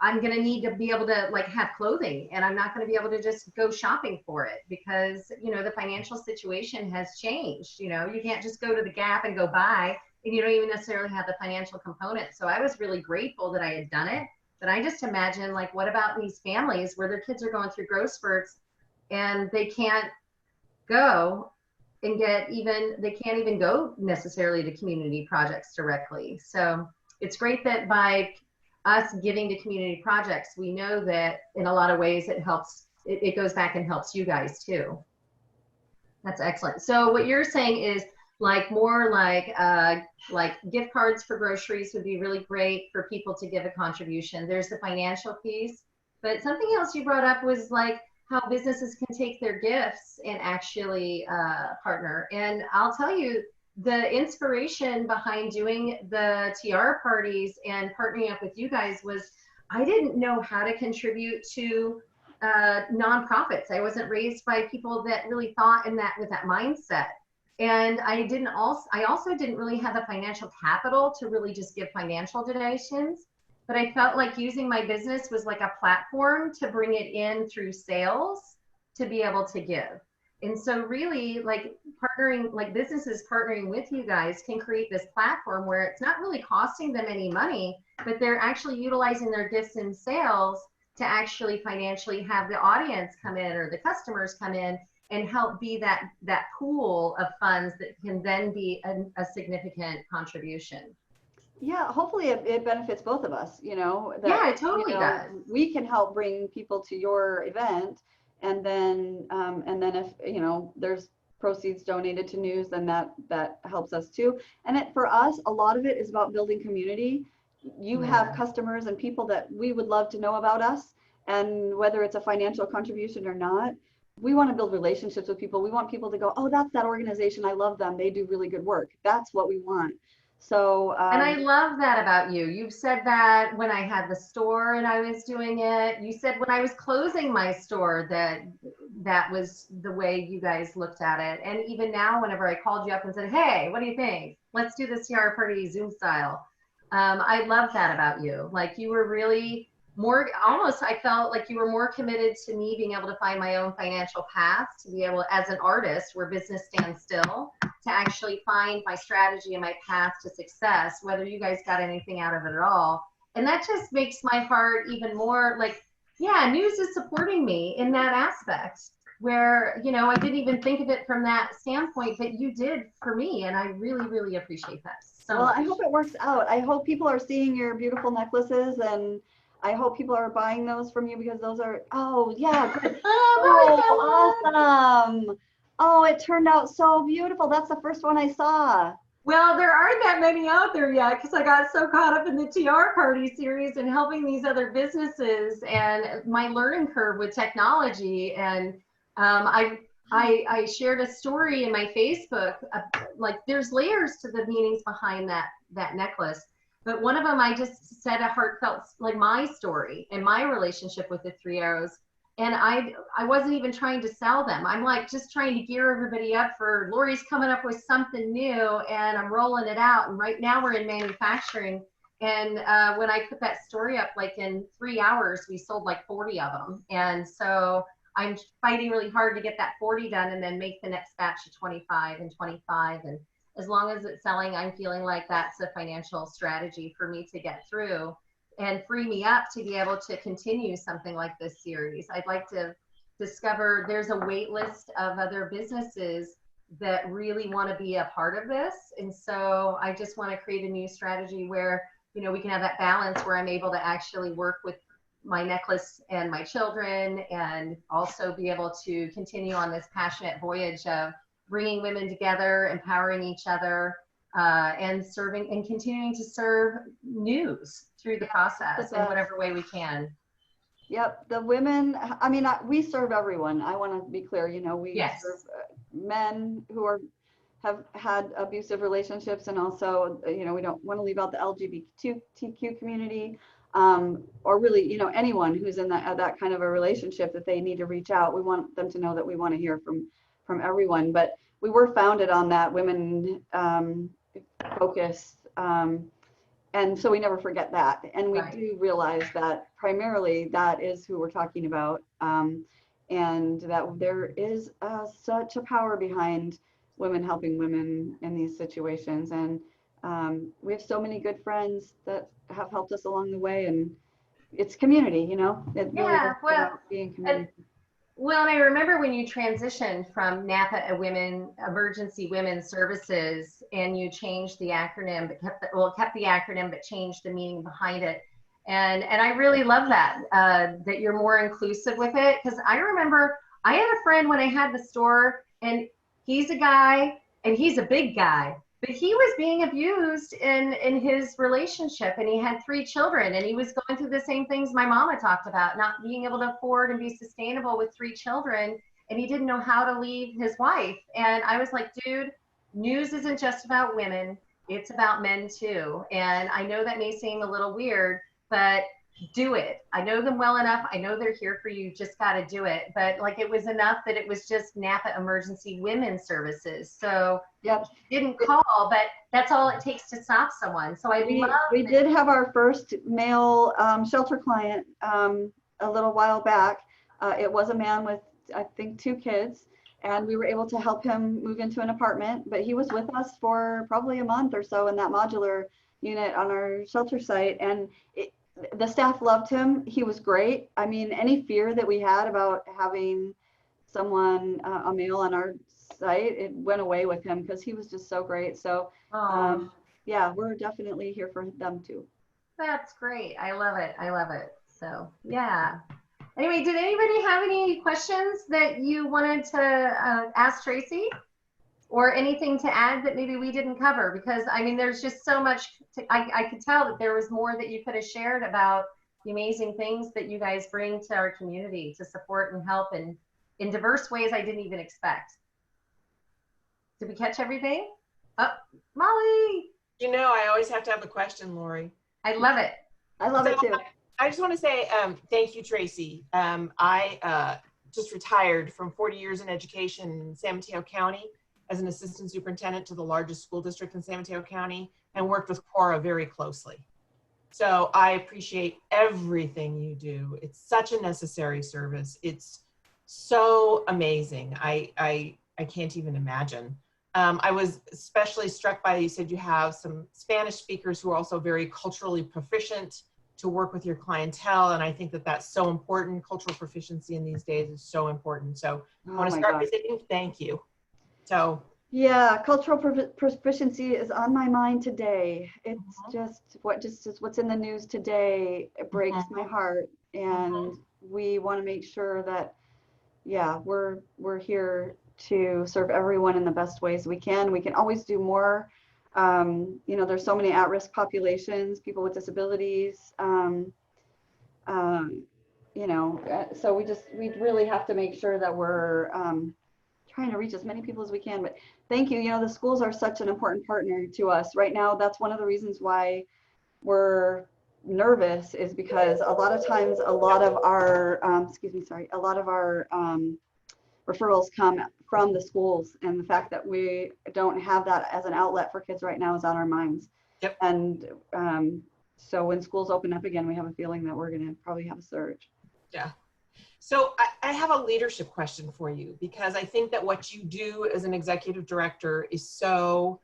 I'm going to need to be able to like have clothing, and I'm not going to be able to just go shopping for it because, the financial situation has changed. You can't just go to the Gap and go buy, and you don't even necessarily have the financial component. So I was really grateful that I had done it. But I just imagine, like, what about these families where their kids are going through growth spurts and they can't go and they can't even go necessarily to community projects directly. So it's great that by us giving to community projects, we know that in a lot of ways it helps, it goes back and helps you guys too. That's excellent. So what you're saying is more like gift cards for groceries would be really great for people to give a contribution. There's the financial piece, but something else you brought up was like how businesses can take their gifts and actually partner. And I'll tell you, the inspiration behind doing the Tiara parties and partnering up with you guys was I didn't know how to contribute to nonprofits. I wasn't raised by people that really thought with that mindset. And I also didn't really have the financial capital to really just give financial donations, but I felt like using my business was like a platform to bring it in through sales to be able to give. And so really like businesses partnering with you guys can create this platform where it's not really costing them any money, but they're actually utilizing their gifts and sales to actually financially have the audience come in or the customers come in and help be that pool of funds that can then be a significant contribution. Yeah, hopefully it benefits both of us, Yeah, it totally does. We can help bring people to your event, and then if there's proceeds donated to news, then that helps us too. And for us, a lot of it is about building community. You have customers and people that we would love to know about us, and whether it's a financial contribution or not, we want to build relationships with people. We want people to go, oh, that's that organization. I love them. They do really good work. That's what we want. So, and I love that about you. You've said that when I had the store and I was doing it. You said when I was closing my store that was the way you guys looked at it. And even now, whenever I called you up and said, hey, what do you think? Let's do this Tiara party Zoom style. I love that about you. Like you were really I felt like you were more committed to me being able to find my own financial path, to be able, as an artist where business stands still, to actually find my strategy and my path to success, whether you guys got anything out of it at all. And that just makes my heart even more like, yeah, news is supporting me in that aspect where, I didn't even think of it from that standpoint, but you did for me. And I really, really appreciate that. so well, much. I hope it works out. I hope people are seeing your beautiful necklaces, and I hope people are buying those from you because those are, oh yeah, good. Oh, awesome. Oh, it turned out so beautiful. That's the first one I saw. Well, there aren't that many out there yet because I got so caught up in the Tiara Party series and helping these other businesses and my learning curve with technology. And I shared a story in my Facebook. Like there's layers to the meanings behind that necklace. But one of them, I just said a heartfelt, like my story and my relationship with the three arrows. And I wasn't even trying to sell them. I'm like just trying to gear everybody up for Lori's coming up with something new and I'm rolling it out. And right now we're in manufacturing. And when I put that story up, like in 3 hours, we sold like 40 of them. And so I'm fighting really hard to get that 40 done and then make the next batch of 25 and 25. And as long as it's selling, I'm feeling like that's a financial strategy for me to get through and free me up to be able to continue something like this series. I'd like to discover there's a wait list of other businesses that really want to be a part of this. And so I just want to create a new strategy where, you know, we can have that balance where I'm able to actually work with my necklace and my children and also be able to continue on this passionate voyage of bringing women together, empowering each other, and serving and continuing to serve news through the process in whatever way we can. Yep, the women, I mean, we serve everyone. I want to be clear, you know, we serve men who have had abusive relationships, and also, you know, we don't want to leave out the LGBTQ community, or really, you know, anyone who's in that kind of a relationship that they need to reach out. We want them to know that we want to hear from everyone. But we were founded on that women focus. And so we never forget that. And we do realize that primarily that is who we're talking about. And that there is such a power behind women helping women in these situations. And we have so many good friends that have helped us along the way. And it's community, you know, it really is about being community. Well, and I remember when you transitioned from NAPA Emergency Women's Services, and you changed the acronym, but kept the acronym, but changed the meaning behind it. And I really love that, that you're more inclusive with it. Because I remember I had a friend when I had the store, and he's a guy, and he's a big guy, but he was being abused in his relationship, and he had 3 children, and he was going through the same things my mama talked about, not being able to afford and be sustainable with 3 children, and he didn't know how to leave his wife. And I was like, dude, news isn't just about women, it's about men too. And I know that may seem a little weird, but do it. I know them well enough. I know they're here for you. Just got to do it. But like, it was enough that it was just NAPA Emergency Women's Services. So didn't call, but that's all it takes to stop someone. So we did have our first male shelter client a little while back. It was a man with, I think, 2 kids, and we were able to help him move into an apartment, but he was with us for probably a month or so in that modular unit on our shelter site. And the staff loved him. He was great. I mean, any fear that we had about having someone, a male on our site, it went away with him because he was just so great. So yeah, we're definitely here for them too. That's great. I love it. I love it. So yeah. Anyway, did anybody have any questions that you wanted to ask Tracy? Or anything to add that maybe we didn't cover? Because I mean, there's just so much, I could tell that there was more that you could have shared about the amazing things that you guys bring to our community to support and help in diverse ways I didn't even expect. Did we catch everything? Oh, Molly. You know, I always have to have a question, Lori. I love it. I love it too. I just want to say thank you, Tracy. I just retired from 40 years in education in San Mateo County as an assistant superintendent to the largest school district in San Mateo County, and worked with Cora very closely. So I appreciate everything you do. It's such a necessary service. It's so amazing. I can't even imagine. I was especially struck by, you said you have some Spanish speakers who are also very culturally proficient to work with your clientele. And I think that that's so important. Cultural proficiency in these days is so important. So I want to start by saying thank you. So Yeah, cultural proficiency is on my mind today. It's just what's in the news today. It breaks my heart, and we want to make sure that, yeah, we're here to serve everyone in the best ways we can. We can always do more. You know, there's so many at-risk populations, people with disabilities. You know, so we really have to make sure that we're trying to reach as many people as we can. But thank you. You know, the schools are such an important partner to us right now. That's one of the reasons why we're nervous, is because a lot of times a lot of our a lot of our referrals come from the schools, and the fact that we don't have that as an outlet for kids right now is on our minds. Yep. And so when schools open up again, we have a feeling that we're going to probably have a surge. Yeah. So I have a leadership question for you, because I think that what you do as an executive director is so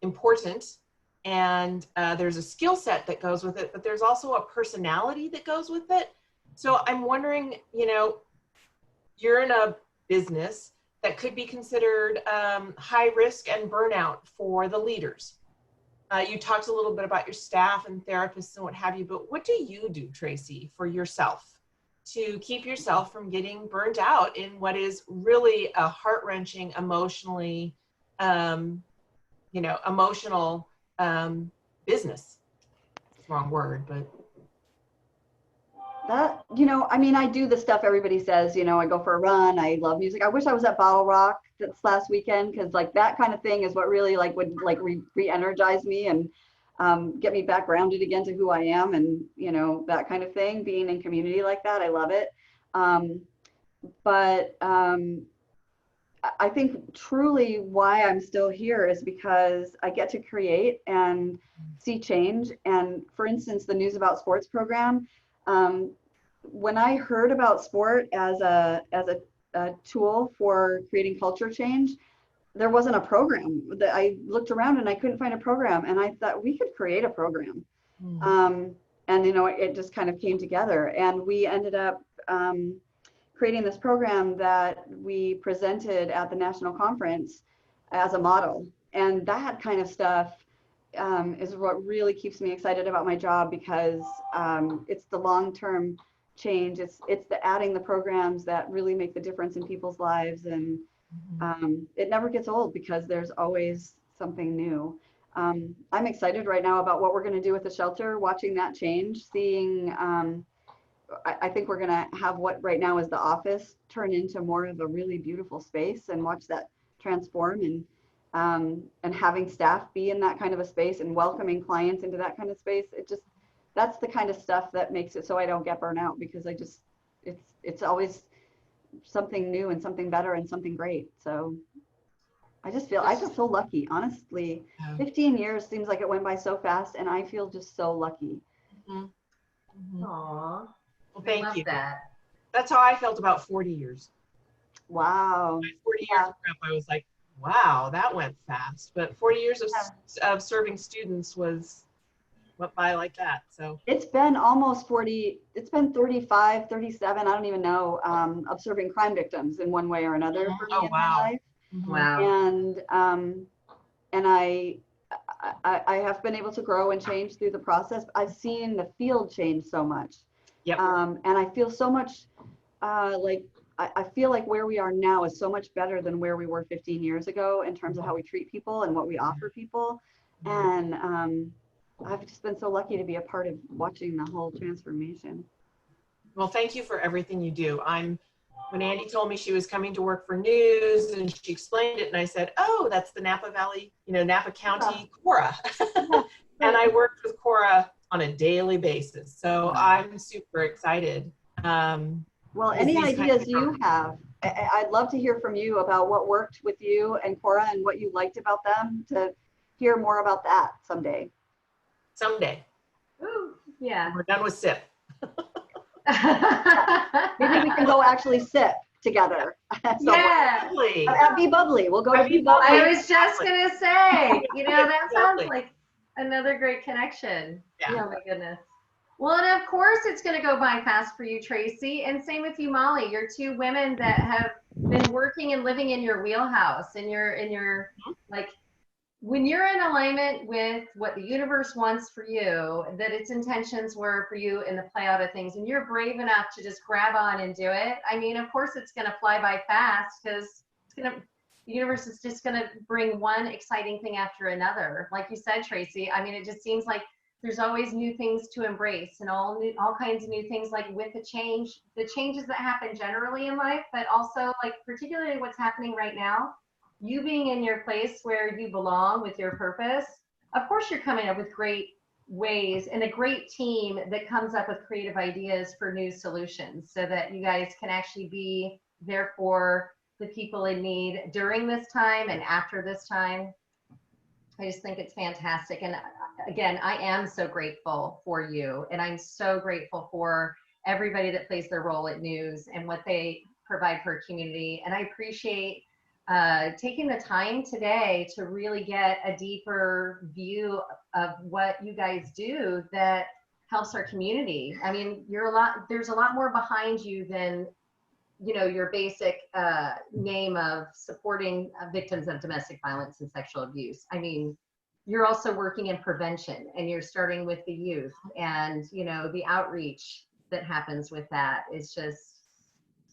important, and there's a skill set that goes with it, but there's also a personality that goes with it. So I'm wondering, you know, you're in a business that could be considered high risk and burnout for the leaders. You talked a little bit about your staff and therapists and what have you, but what do you do, Tracy, for yourself to keep yourself from getting burnt out in what is really a heart-wrenching, emotionally, you know, emotional business? It's the wrong word, but. That, you know, I mean, I do the stuff everybody says, you know, I go for a run, I love music. I wish I was at Bottle Rock this last weekend, because like that kind of thing is what really like would like re-energize me and get me back grounded again to who I am, and, you know, that kind of thing. Being in community like that, I love it. But I think truly why I'm still here is because I get to create and see change. And for instance, the News About Sports program, when I heard about sport as a tool for creating culture change, there wasn't a program. That I looked around and I couldn't find a program, and I thought we could create a program. And you know, it just kind of came together, and we ended up creating this program that we presented at the national conference as a model. And that kind of stuff is what really keeps me excited about my job, because it's the long-term change. It's the adding the programs that really make the difference in people's lives, and it never gets old because there's always something new. I'm excited right now about what we're going to do with the shelter, watching that change, seeing I think we're going to have what right now is the office turn into more of a really beautiful space, and watch that transform, and having staff be in that kind of a space and welcoming clients into that kind of space. It just, that's the kind of stuff that makes it so I don't get burnt out, because I just, it's always something new and something better and something great. So I feel so lucky, honestly. 15 years seems like it went by so fast, and I feel just so lucky. Aww. Well, thank you. That. That's how I felt about 40 years. Wow. 40 years up, I was like, wow, that went fast. But 40 years of serving students went by like that. So it's been almost 40, it's been 35, 37, I don't even know, of serving crime victims in one way or another for me in my life. Wow. And I have been able to grow and change through the process. I've seen the field change so much. Yep. And I feel so much like, I feel like where we are now is so much better than where we were 15 years ago in terms of how we treat people and what we offer people. And I've just been so lucky to be a part of watching the whole transformation. Well, thank you for everything you do. When Andy told me she was coming to work for news and she explained it, and I said, oh, that's the Napa Valley, Napa County Cora. And I worked with Cora on a daily basis. So I'm super excited. Well, any ideas you have, I'd love to hear from you about what worked with you and Cora and what you liked about them, to hear more about that someday. Someday. Ooh, yeah. We're done with SIP. Maybe we can go actually sip together. So yeah. At Be Bubbly. We'll go to Be Bubbly. I was just going to say, that sounds like another great connection. Yeah. Oh my goodness. Well, and of course it's going to go by fast for you, Tracy, and same with you, Molly. You're two women that have been working and living in your wheelhouse, and you're like, when you're in alignment with what the universe wants for you, that its intentions were for you in the play out of things, and you're brave enough to just grab on and do it. I mean, of course it's going to fly by fast because the universe is just going to bring one exciting thing after another. Like you said, Tracy, I mean, it just seems like there's always new things to embrace and all kinds of new things, like with the changes that happen generally in life, but also like particularly what's happening right now, you being in your place where you belong with your purpose. Of course, you're coming up with great ways and a great team that comes up with creative ideas for new solutions so that you guys can actually be there for the people in need during this time and after this time. I just think it's fantastic. And again, I am so grateful for you. And I'm so grateful for everybody that plays their role at News and what they provide for a community. And I appreciate taking the time today to really get a deeper view of what you guys do that helps our community. I mean, there's a lot more behind you than, you know, your basic name of supporting victims of domestic violence and sexual abuse. I mean, you're also working in prevention, and you're starting with the youth, and, you know, the outreach that happens with that is just,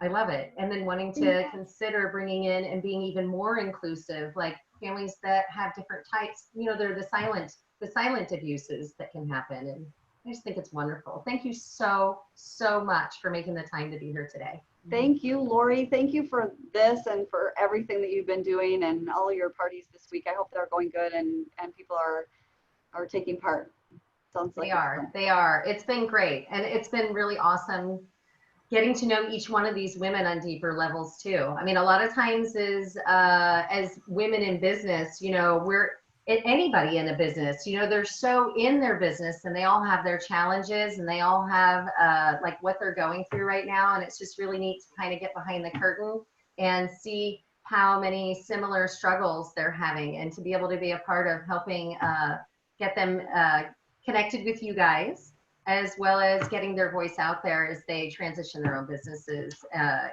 I love it. And then wanting to consider bringing in and being even more inclusive, like families that have different types, you know, they're the silent abuses that can happen. And I just think it's wonderful. Thank you so, so much for making the time to be here today. Thank you, Lori. Thank you for this and for everything that you've been doing and all your parties this week. I hope they're going good and people are taking part. Sounds like they are. It's been great. And it's been really awesome getting to know each one of these women on deeper levels too. I mean, a lot of times as women in business, you know, anybody in a business, you know, they're so in their business and they all have their challenges and they all have like what they're going through right now. And it's just really neat to kind of get behind the curtain and see how many similar struggles they're having, and to be able to be a part of helping get them connected with you guys, as well as getting their voice out there as they transition their own businesses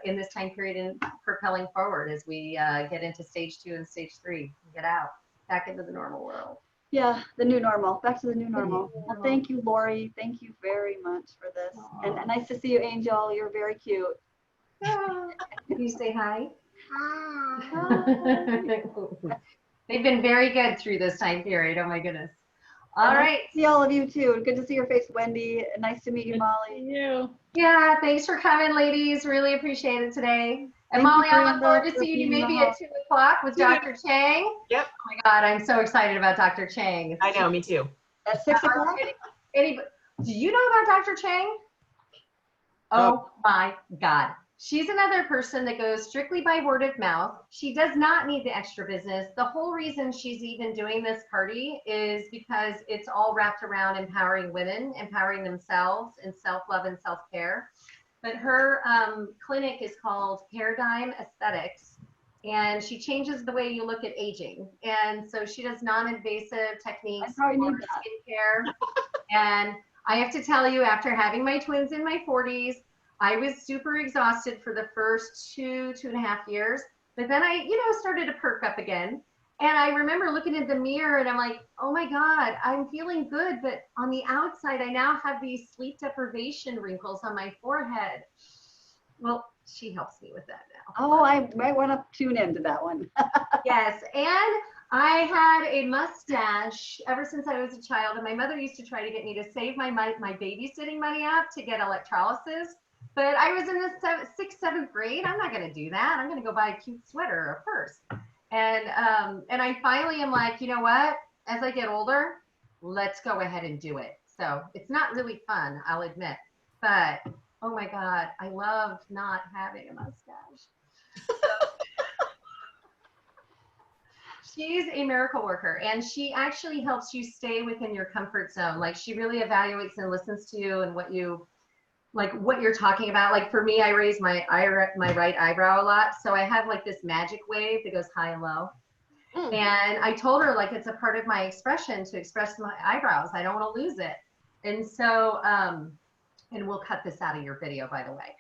in this time period and propelling forward as we get into stage 2 and stage 3 and get out back into the normal world. Yeah, the new normal, back to the new normal. Well, thank you, Lori. Thank you very much for this. And nice to see you, Angel. You're very cute. Can you say hi? Hi. They've been very good through this time period. Oh my goodness. All right. Nice to see all of you too. Good to see your face, Wendy. Nice to meet you, Molly. You. Yeah, thanks for coming, ladies. Really appreciate it today. And Molly, I look forward to seeing you maybe at 2 o'clock with Dr. Chang. Yep. Oh my God, I'm so excited about Dr. Chang. I know, me too. At 6 o'clock? Do you know about Dr. Chang? Oh my God. She's another person that goes strictly by word of mouth. She does not need the extra business. The whole reason she's even doing this party is because it's all wrapped around empowering women, empowering themselves, and self-love and self-care. But her clinic is called Paradigm Aesthetics, and she changes the way you look at aging. And so she does non-invasive techniques for skincare. And I have to tell you, after having my twins in my 40s, I was super exhausted for the first 2.5 years, but then I, started to perk up again. And I remember looking in the mirror and I'm like, oh my God, I'm feeling good. But on the outside, I now have these sleep deprivation wrinkles on my forehead. Well, she helps me with that now. Oh, I might want to tune into that one. Yes. And I had a mustache ever since I was a child. And my mother used to try to get me to save my babysitting money up to get electrolysis. But I was in the 6th, 7th grade. I'm not going to do that. I'm going to go buy a cute sweater or a purse. And I finally am like, you know what? As I get older, let's go ahead and do it. So it's not really fun, I'll admit. But, oh my God, I loved not having a mustache. She's a miracle worker, and she actually helps you stay within your comfort zone. Like, she really evaluates and listens to you and what you're talking about. Like for me, I raise my right eyebrow a lot. So I have like this magic wave that goes high and low. And I told her, like, it's a part of my expression to express my eyebrows. I don't want to lose it. And so, and we'll cut this out of your video, by the way.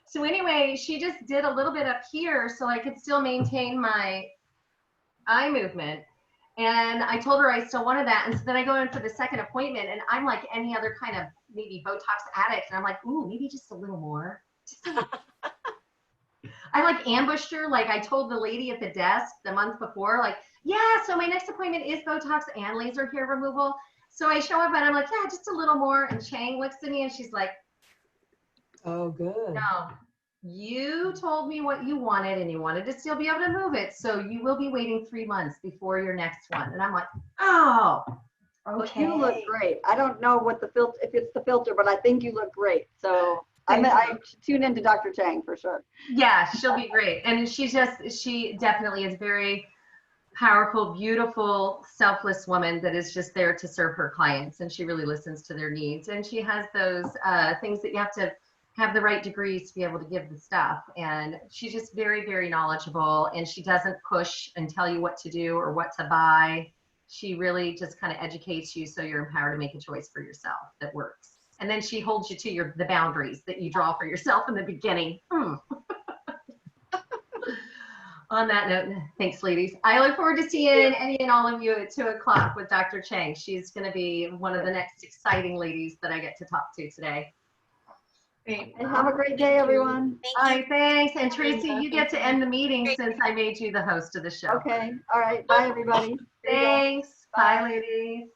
So anyway, she just did a little bit up here so I could still maintain my eye movement. And I told her I still wanted that. And so then I go in for the second appointment, and I'm like any other kind of maybe Botox addict. And I'm like, ooh, maybe just a little more. I like ambushed her. Like I told the lady at the desk the month before, like, yeah, so my next appointment is Botox and laser hair removal. So I show up and I'm like, yeah, just a little more. And Chang looks at me and she's like, Oh, good. no, you told me what you wanted and you wanted to still be able to move it. So you will be waiting 3 months before your next one. And I'm like, oh, okay. You look great. I don't know what the filter, if it's the filter, but I think you look great. So I tune into Dr. Chang for sure. Yeah, she'll be great. And she definitely is very powerful, beautiful, selfless woman that is just there to serve her clients. And she really listens to their needs. And she has those things that you have to have the right degrees to be able to give the stuff. And she's just very, very knowledgeable, and she doesn't push and tell you what to do or what to buy. She really just kind of educates you so you're empowered to make a choice for yourself that works. And then she holds you to the boundaries that you draw for yourself in the beginning. On that note, thanks, ladies. I look forward to seeing any and all of you at 2 o'clock with Dr. Chang. She's going to be one of the next exciting ladies that I get to talk to today. Great. And have a great day, everyone. All right, thanks. And Tracy, you get to end the meeting since I made you the host of the show. Okay. All right. Bye, everybody. Thanks. Bye, ladies.